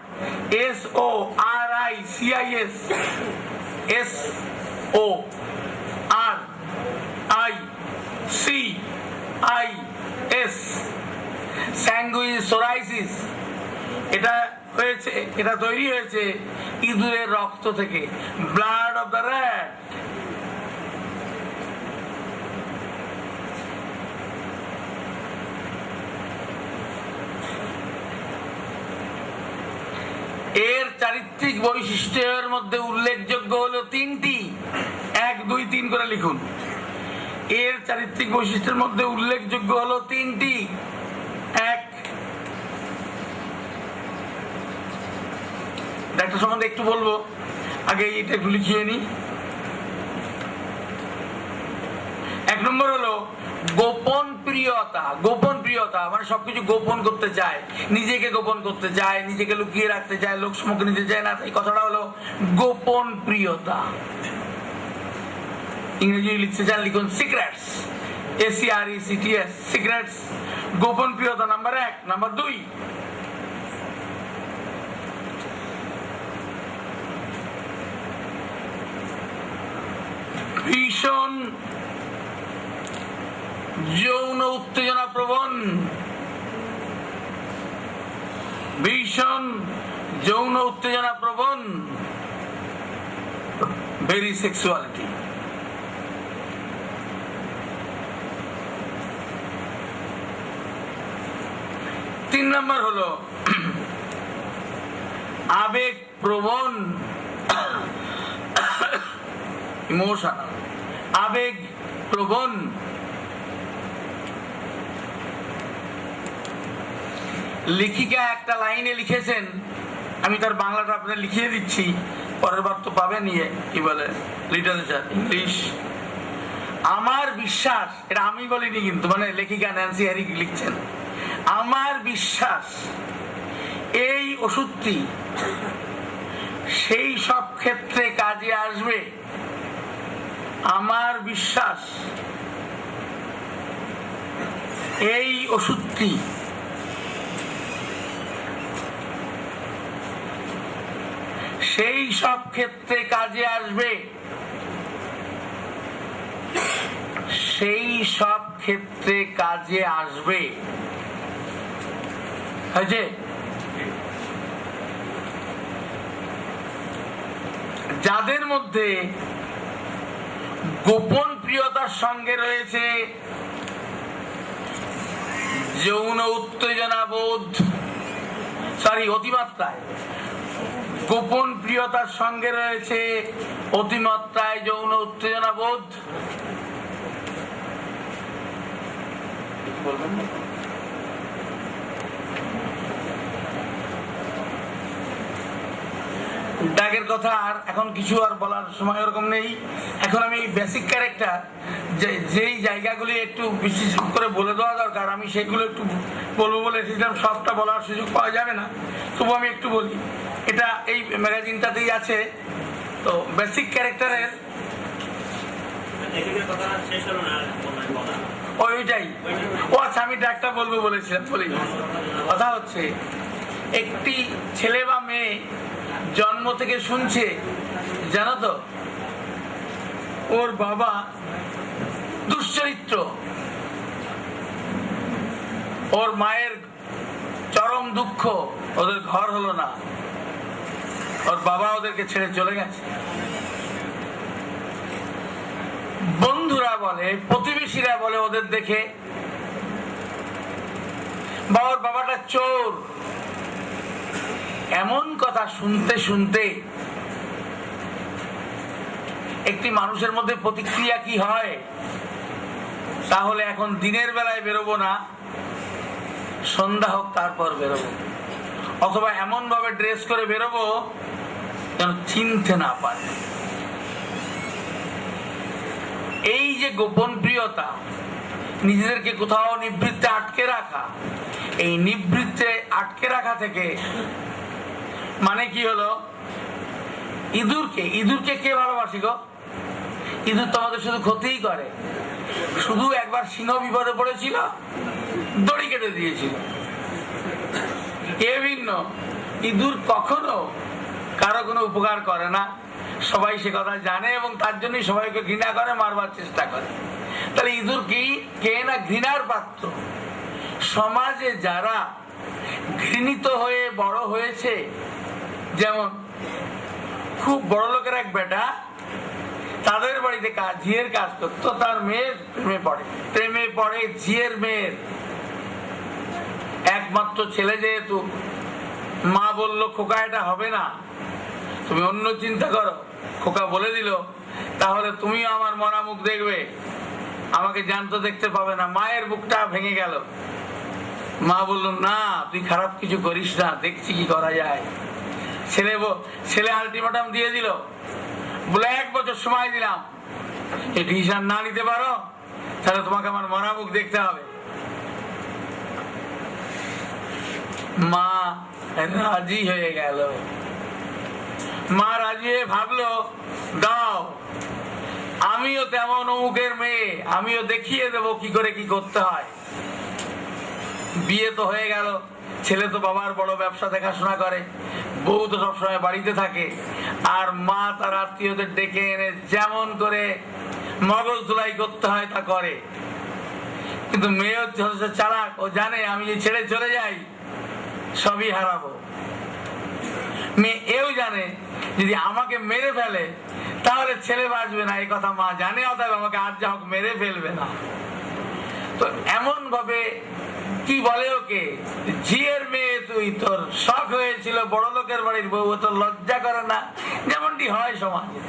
SORICIS, SORICIS, স্যাঙ্গুইসোরাইসিস। এটা তৈরি হয়েছে ইঁদুরের রক্ত থেকে, ব্লাড অফ দ্য র্যাট। এর চারিত্রিক বৈশিষ্ট্যের মধ্যে উল্লেখযোগ্য হলো তিনটি, 1, 2, 3 করে লিখুন। এর চারিত্রিক বৈশিষ্ট্যের মধ্যে উল্লেখযোগ্য হলো তিনটি। 1, একটা সম্বন্ধে একটু বলবো, আগে এটা একটু লিখিয়ে নি। 1 নম্বর হলো গোপন প্রিয়তা, গোপন প্রিয়তা মানে সবকিছু গোপন করতে চায়, নিজেকে গোপন করতে চায়, নিজেকে লুকিয়ে রাখতে চায়, লোক সম্মুখে নিতে চায় না। এই কথাটা হলো গোপন প্রিয়তা। ইংরেজি লিখতে চান লিখুন সিক্রেটস, SECRETS, সিক্রেটস, গোপন প্রিয়তা নাম্বার 1। নাম্বার 2, ভীষণ যৌন উত্তেজনা প্রবণ, ভীষণ যৌন উত্তেজনা প্রবণ, ভেরি সেক্সুয়ালিটি। তিন নম্বর হলো আবেগ প্রবণ, ইমোশনাল, আবেগ প্রবণ। লেখিকা একটা লাইনে লিখেছেন, আমি তার বাংলাটা আপনার লিখিয়ে দিচ্ছি, পরের বার তো পাবেন ইয়ে কি বলে লিটারেচার ইংলিশ। আমার বিশ্বাস, এটা আমি বলিনি কিন্তু, মানে লেখিকা ন্যান্সি হ্যারিক লিখছেন, আমার বিশ্বাস এই ওষুধটি সেই সব ক্ষেত্রে কাজে আসবে, আমার বিশ্বাস এই ওষুধটি সেই সব ক্ষেত্রে কাজে আসবে, সেই সব ক্ষেত্রে কাজে আসবে। হয়েছে? যাদের মধ্যে গোপন প্রিয়তার সঙ্গে রয়েছে যৌন উত্তেজনা বোধ, অতিমাত্রায়, গোপন প্রিয়তার সঙ্গে রয়েছে অতিমাত্রায় যৌন উত্তেজনা বোধ, বলবেন না? ডাকের কথা আর এখন কিছু আর বলার সময় ওরকম নেই। এখন আমি বেসিক ক্যারেক্টার যেই জায়গাগুলি একটু বিশেষ করে বলে দেওয়া দরকার, আমি সেগুলো একটু বলবো বলে এসেছিলাম। সবটা বলার সুযোগ পাওয়া যাবে না, তবু আমি একটু বলি। এটা এই ম্যাগাজিনটাতেই আছে। তো বেসিক ক্যারেক্টারের ওইটাই, ও আচ্ছা, আমি ডাকটা বলবো বলেছিলাম, বলি। কথা হচ্ছে, একটি ছেলে বা মেয়ে জন্ম থেকে শুনছে, জানো তো, ওর বাবা দুশ্চরিত্র, ওর মায়ের চরম দুঃখ, ওদের ঘর হলো না, ওর বাবা ওদেরকে ছেড়ে চলে গেছে। বন্ধুরা বলে, প্রতিবেশীরা বলে ওদের দেখে, বাবার বাবাটা চোর। এমন কথা শুনতে শুনতে একটি মানুষের মধ্যে প্রতিক্রিয়া কি হয়? তাহলে এখন দিনের বেলায় বেরোবো না, সন্ধ্যা হোক তারপর বেরোবো, অথবা এমন ভাবে ড্রেস করে বেরোবো যেন চিনতে না পারে। এই যে গোপন প্রিয়তা, নিজেদেরকে কোথাও নিবৃত্তে আটকে রাখা, এই নিবৃত্তে আটকে রাখা থেকে মানে কি হলো? ইঁদুরকে কে ভালোবাসি গো? ইঁদুর তো আমাদের শুধু ক্ষতিই করে। শুধু একবার সিংহ বিপদে পড়েছিল, দড়ি কেটে দিয়েছিল। এ ভিন্ন, ইঁদুর কখনো কারো কোনো উপকার করে না, সবাই সে কথা জানে এবং তার জন্যই সবাইকে ঘৃণা করে, মারবার চেষ্টা করে। তাহলে ইঁদুর কি কে না ঘৃণার পাত্র। সমাজে যারা ঘৃণিত হয়ে বড় হয়েছে, যেমন খুব বড় লোকের এক বেটা তাদের বাড়িতে ঝিয়ের কাজ করতো, তার মেয়ের প্রেমে পড়ে ঝিয়ের মেয়ের একমাত্র ছেলে। যেহেতু মা বলল, খোকা এটা হবে না, তুমি অন্য চিন্তা করো। খোকা বলে দিল, তাহলে তুমিও আমার মরা মুখ দেখবে, আমাকে জ্যান্ত দেখতে পাবে না। মায়ের বুকটা ভেঙে গেল। মা বলল, না তুই খারাপ কিছু করিস না, দেখছি কি করা যায়। ছেলে আলটিমেটাম দিয়ে দিল, বলে 1 বছর সময় দিলাম, এই ডিসিশন না নিতে পারো তাহলে তোমাকে আমার মরা মুখ দেখতে হবে। মা রাজি হয়ে গেল। মা রাজি হয়ে ভাবলো, দাও, আমিও তেমন অমুকের মেয়ে, আমিও দেখিয়ে দেবো কি করে কি করতে হয়। বিয়ে তো হয়ে গেল, ছেলে তো বাবার বড় ব্যবসা দেখাশোনা করে, বউ তো সবসময় বাড়িতে থাকে, আর মা তার আত্মীয়দের ডেকে এনে যেমন করে মগজ ধুলাই করতে হয় তা করে। কিন্তু মেয়ে হচ্ছে চালাক, ও জানে আমি যে ছেড়ে চলে যাই সবই হারাবো। মেয়ে এও জানে যদি আমাকে মেরে ফেলে তাহলে ছেলে বাঁচবে না, এই কথা মা জানে, অতএব আমাকে আর যা হোক মেরে ফেলবে না। তো এমন ভাবে কি বলে ওকে, ঝিয়ের মেয়ে তুই, তোর শখ হয়েছিল বড় লোকের বাড়ির বউ, তোর লজ্জা করে না, যেমনটি হয় সমাজে।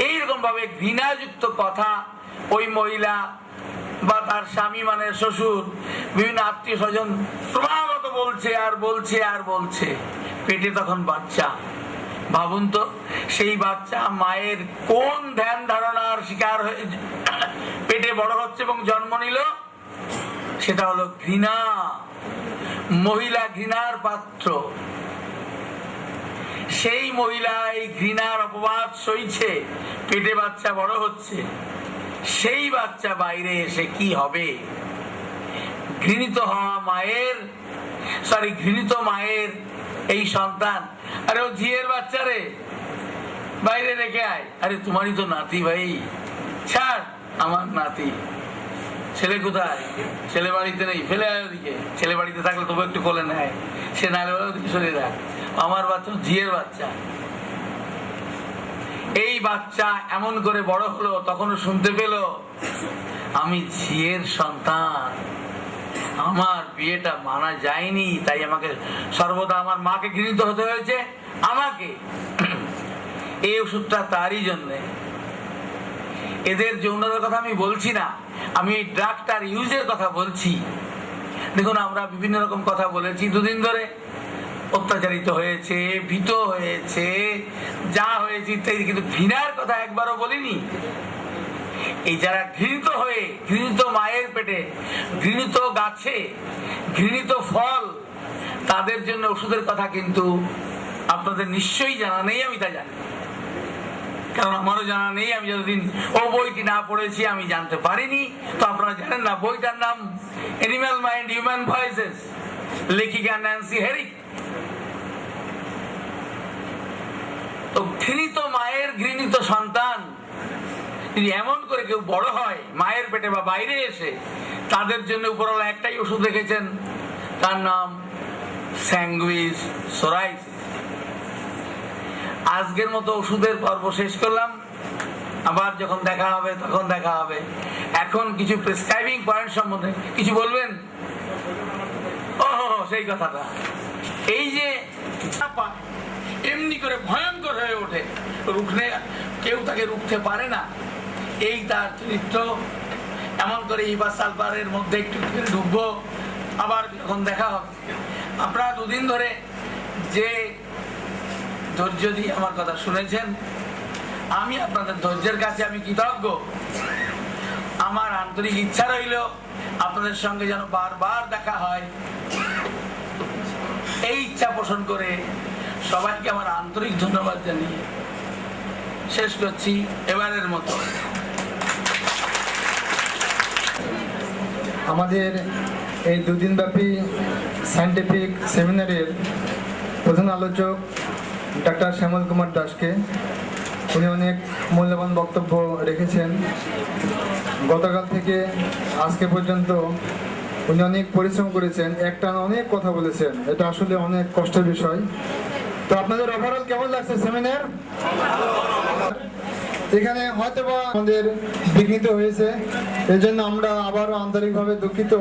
এইরকম ভাবে ঘৃণাযুক্ত কথা ওই মহিলা বা তার স্বামী মানে শ্বশুর, বিভিন্ন আত্মীয় স্বজন ক্রমাগত বলছে আর বলছে আর বলছে। পেটে তখন বাচ্চা। ভাবুন তো, সেই বাচ্চা মায়ের কোন ধ্যান ধারণার শিকার হয়ে পেটে বড় হচ্ছে এবং জন্ম নিল, সেটা হলো ঘৃণা। মহিলা ঘৃণার পাত্র। সেই মহিলা এই ঘৃণার অপবাদ সইছে, পেটে বাচ্চা বড় হচ্ছে। সেই বাচ্চা বাইরে এসে কি হবে? ঘৃণিত হওয়া মায়ের, ঘৃণিত মায়ের এই সন্তান, আরে ও ঝিয়ের বাচ্চা রে, বাইরে রেখে আয়। আরে তোমারই তো নাতি ভাই, ছাড়, আমার নাতি। ছেলে কোথায়? ছেলে বাড়িতে নেই, ফেলে আয় ওদিকে। ছেলে বাড়িতে থাকলে তবু একটু কোলে নেয়, সে নাহলে ওদিকে সরে রাখ। আমার বাচ্চা ঝিয়ের বাচ্চা। এই বাচ্চা এমন করে বড় হলো, তখনও শুনতে পেল আমি ঝিয়ের সন্তান, আমার বিয়েটা মানা যায়নি, তাই আমাকে সর্বদা আমার মাকে ঘৃণিত হতে হয়েছে। আমাকে এই ওষুধটা তারই জন্যে। এদের যৌনতার কথা আমি বলছি না, আমি এই ড্রাগটার ইউজের কথা বলছি। দেখুন, আমরা বিভিন্ন রকম কথা বলেছি দুদিন ধরে, অত্যাচারিত হয়েছে, ভীত হয়েছে, যা হয়েছে ইত্যাদি, কিন্তু ঘৃণার কথা একবারও বলিনি। এই যারা ঘৃণিত হয়ে, ঘৃণিত মায়ের পেটে, ঘৃণিত গাছে, ঘৃণিত ফল, তাদের জন্য ওষুধের কথা কিন্তু আপনাদের নিশ্চয়ই জানা নেই। আমি তা জানি, কারণ আমারও জানা নেই। আমি যতদিন ও বইটি না পড়েছি আমি জানতে পারিনি। তো আপনারা জানেন না, বইটার নাম অ্যানিম্যাল মাইন্ড হিউম্যান ভয়েসেস, লেখিকা ন্যান্সি হেরিক। তো ঘৃণিত মায়ের ঘৃণিত সন্তান যদি এমন করে কেউ বড় হয় মায়ের পেটে বা বাইরে এসে, তাদের জন্য উপরওয়ালা একটাই ওষুধ রেখেছেন, তার নাম স্যাঙ্গুইস সোরাইসিস। আজকের মতো ওষুধের পর্ব শেষ করলাম, আবার যখন দেখা হবে তখন দেখা হবে। এখন কিছু প্রেসক্রাইবিং পয়েন্ট সম্বন্ধে কিছু বলবেন? ও সেই কথাটা, এই যে এমনি করে ভয়ঙ্কর হয়ে ওঠে, রুখনে কেউ তাকে রুখতে পারে না, এই তার চরিত্র। এমন করে ইবা সালফারের মধ্যে একটু ঢুকবো, আবার যখন দেখা হবে। আপনারা দুদিন ধরে যে ধৈর্য দিয়ে আমার কথা শুনেছেন, আমি আপনাদের ধৈর্যের কাছে আমি কৃতজ্ঞ। আমার আন্তরিক ইচ্ছা রইল আপনাদের সঙ্গে যেন বারবার দেখা হয়। এই ইচ্ছা পোষণ করে সবাইকে আমার আন্তরিক ধন্যবাদ জানিয়ে শেষ করছি এবারের মতো। আমাদের এই দুদিনব্যাপী সায়েন্টিফিক সেমিনারের প্রধান আলোচক ডাক্তার শ্যামল কুমার দাসকে, উনি অনেক মূল্যবান বক্তব্য রেখেছেন। গতকাল থেকে আজকে পর্যন্ত উনি অনেক পরিশ্রম করেছেন, একটানা অনেক কথা বলেছেন, এটা আসলে অনেক কষ্টের বিষয়। তো আপনাদের ওভারঅল কেমন লাগছে সেমিনার? এখানে হয়তো বা আমাদের বিঘ্নিত হয়েছে, এই জন্য আমরা আবারও আন্তরিকভাবে দুঃখিত।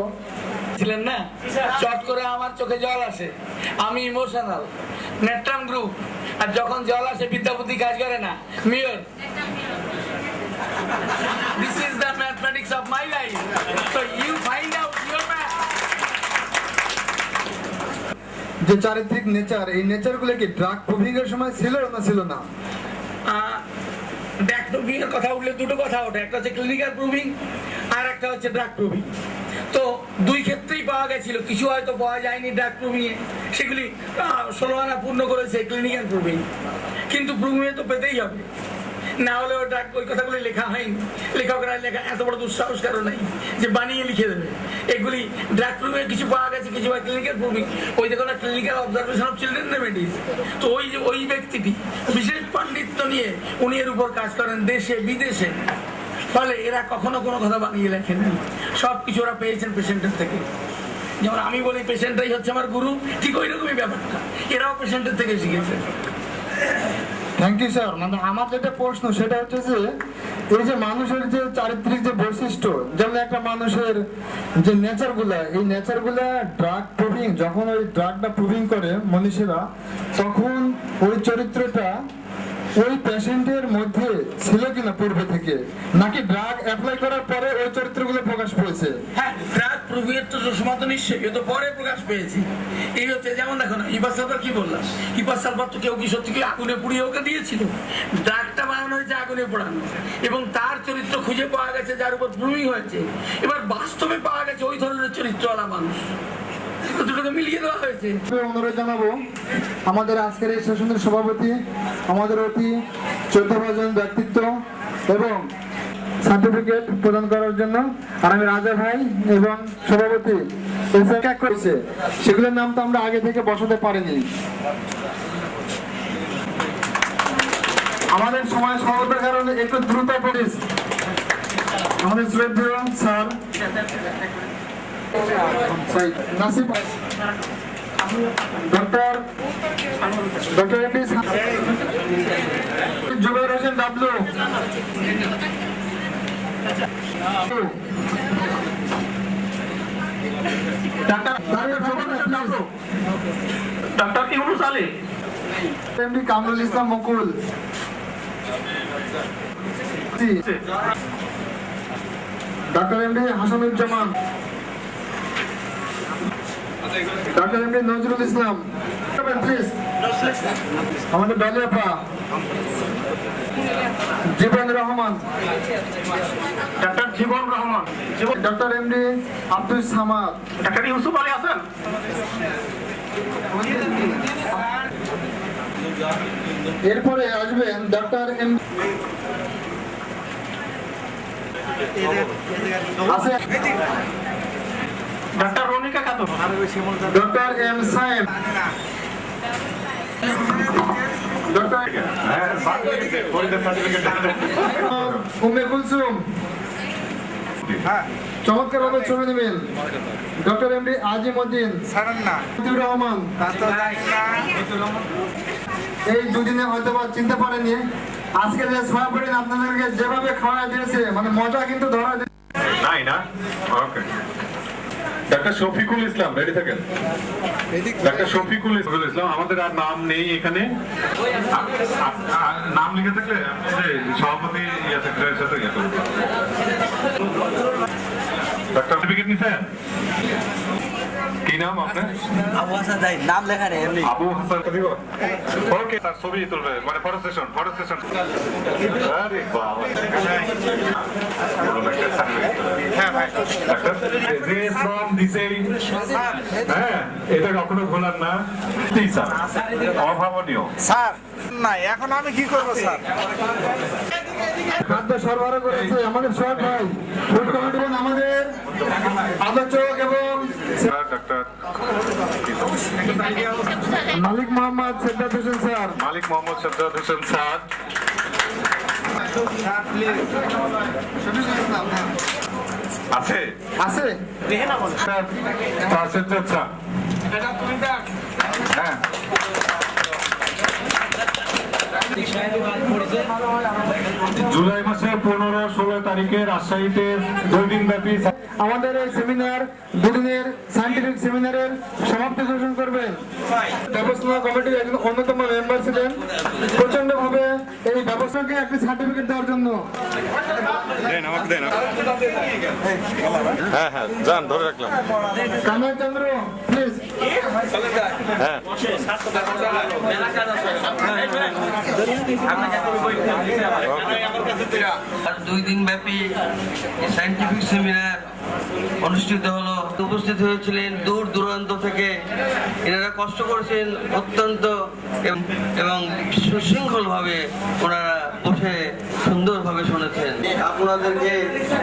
ছিলেন না, চট করে আমার চোখে জল আসে, আমি ইমোশনাল, নেট্রাম গ্রুপ, আর যখন জল আসে বিদ্যাপতি কাজ করে না, মিয়র। This is the mathematics of my life. So you find out your math. যে চারিত্রিক নেচার, এই নেচার গুলো কি ড্রাগ প্রুভিং এর সময় ছিল না ছিল না? ড্রাগ প্রুভিং এর কথা উঠলে দুটো কথা ওঠে, একটা হচ্ছে ক্লিনিক্যাল প্রুভিং, আর একটা হচ্ছে ড্রাগ প্রুভিং। তো দুই ক্ষেত্রেই পাওয়া গেছিল, কিছু হয়তো পাওয়া যায়নি ড্রাগ প্রুভিং এ, সেগুলি 16 আনা পূর্ণ করেছে ক্লিনিক্যাল প্রুভিং, কিন্তু প্রুভিং এ তো পেতেই হবে, না হলে ওই কথাগুলি লেখা হয়নি। লেখকরা লেখা এত বড় দুঃসাহস কারো নাই যে বানিয়ে লিখে দেবে। এগুলি ড্রাগ প্রুভিং এ কিছু পাওয়া গেছে, কিছু ক্লিনিক্যাল প্রুভিং। ওই দেখো না, clinical observation of children remedies. তো ওই ব্যক্তিটি বিশেষ পাণ্ডিত্য নিয়ে উনি এর উপর কাজ করেন দেশে বিদেশে। ফলে এরা কখনো কোনো কথা বানিয়ে লেখেননি, সব কিছু ওরা পেয়েছেন পেশেন্টের থেকে। যেমন আমি বলি পেশেন্টটাই হচ্ছে আমার গুরু, ঠিক ওই রকমই ব্যাপারটা, এরাও পেশেন্টের থেকে শিখেছে। Thank you sir. মানে আমার যেটা প্রশ্ন সেটা হচ্ছে যে এই যে মানুষের যে চারিত্রিক যে বৈশিষ্ট্য, যেমন একটা মানুষের যে নেচার গুলা, এই নেচার গুলা ড্রাগ প্রুভিং, যখন ওই ড্রাগটা প্রুভিং করে মনীষীরা, তখন ওই চরিত্রটা ওই পেশেন্টের মধ্যে ছিল কিনা পূর্বে থেকে, নাকি ড্রাগ অ্যাপ্লাই করার পরে ওই চরিত্রগুলো প্রকাশ পেয়েছে? হ্যাঁ, ড্রাগ প্রুভিং এর তো সময় তো নিশ্চয়ই, এ তো পরে প্রকাশ পেয়েছে। এই হচ্ছে যেমন দেখো না, হিপাস সালফার কি বললাম, হিপাস সালফার তো কেউ কি সত্যি কি আগুনে পুড়িয়ে ওকে দিয়েছিল? ড্রাগটা বানানো হয়েছে আগুনে পোড়ানো, এবং তার চরিত্র খুঁজে পাওয়া গেছে যার উপর প্রুভিং হয়েছে। এবার বাস্তবে পাওয়া গেছে ওই ধরনের চরিত্রওয়ালা মানুষ, দুটোকে মিলিয়ে দেওয়া হয়েছে। অনুরোধ জানাবো আমাদের আজকের এই সেশনের সভাপতি, আমাদের অতি চৌদ্দভাজন ব্যক্তিত্ব এবং সার্টিফিকেট প্রদান করার জন্য। আর আমি রাজা ভাই এবং সভাপতি এক করেছে, সেগুলোর নাম তো আমরা আগে থেকে বসাতে পারিনি। আমাদের সময় স্বল্পতার কারণে একটু দ্রুত করিস। আমাদের শ্রদ্ধেয় sir Nasib doctor M D Zuber Hossain Dablu, doctor Yunus Ali, M D Kamrul Islam Mukul, doctor M D Hasanuzzaman, doctor M D Nazrul Islam, আমাদের বালিয়াপা Jibon Rahman, doctor Jibon Rahman, doctor M D Abdul Samad, doctor Yusuf Ali Hasan. এরপরে আসবেন ডক্টর এম আছে doctor Ronika Khatun, doctor M সাহেব, ডক্টর উম্মে কুলসুম, চমৎকার ভাবে ছবি নেবেন doctor M D Azimuddin Rahman. এই দুদিনে হয়তো বা চিনতে পারেনি, আজকে যে সভাপতি আপনাদেরকে যেভাবে খাওয়া দিয়েছে, মানে মজা কিন্তু ধরা নাই না। ওকে, ডাক্তার শফিকুল ইসলাম রেডি থাকেন। ডাক্তার শফিকুল ইসলাম, আমাদের আর নাম নেই এখানে। নাম লিখে থাকলে সভাপতি সেক্রেটারির সাথে ইয়ে করবো। ডাক্তার সার্টিফিকেট নিছেন? কি নাম আপনার? আবু হাসান জাহিদ, নাম লেখা নেই এমনি। আবু হাসান দিব। ওকে স্যার, ছবি তুলবে মানে ফটো সেশন। আরে বাবা, হ্যাঁ ভাই, ডাক্তার যে ফ্রম দিছে, হ্যাঁ এটা কখনো ভোলার না স্যার, অভাবনীয় স্যার। না, এখন আমি কি করব স্যার? খাদ্য সরবরাহ করেছে আমাদের সব ভাই, ফুড কমিটি এবং আমাদের আলোচক এবং ডাক্তার মালিক মোহাম্মদ সেদ্দাত হোসেন স্যার, মালিক মোহাম্মদ সাজ্জাদ হোসেন স্যার আছে আছে সাজ্জাদ স্যার, হ্যাঁ জুলাই মাসের 15-16 তারিখে রাজশাহীতে 2 দিন ব্যাপী আমাদের এই সেমিনার, দুদিনের সায়েন্টিফিক সেমিনারের সমাপ্তি ঘোষণা করবেন। ব্যবস্থাপনা কমিটির একজন অন্যতম মেম্বার ছিলেন, প্রচন্ড ভাবে এই ব্যবস্থাকে একটি সার্টিফিকেট দেওয়ার জন্য। হ্যাঁ হ্যাঁ যান, ধরে রাখলাম। কামাল চন্দ্র প্লিজ। হ্যাঁ আর 2 দিন ব্যাপী সায়েন্টিফিক সেমিনার অনুষ্ঠিত হলো। উপস্থিত হয়েছিলেন দূর দূরান্ত থেকে। এনারা কষ্ট করেছেন অত্যন্ত এবং সুশৃঙ্খলভাবে ওনারা বসে সুন্দরভাবে শুনেছেন। আপনাদেরকে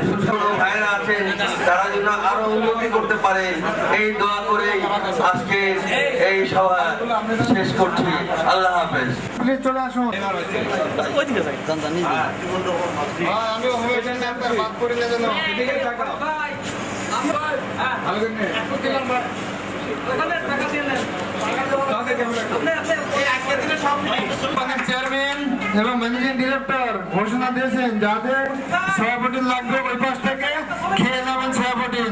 সুষম ভাইরা আছেন, তারা যেন আরো উন্নতি করতে পারে এই দোয়া করেই আজকে এই সভা শেষ করছি। আল্লাহ হাফেজ। প্লিজ চলে আসুন। চেয়ারম্যান এবং ম্যানেজিং ডিরেক্টর ঘোষণা দিয়েছেন যাদের সভাপতি লাগবে ওই পাশ থেকে খেয়ে নেবেন সভাপতি।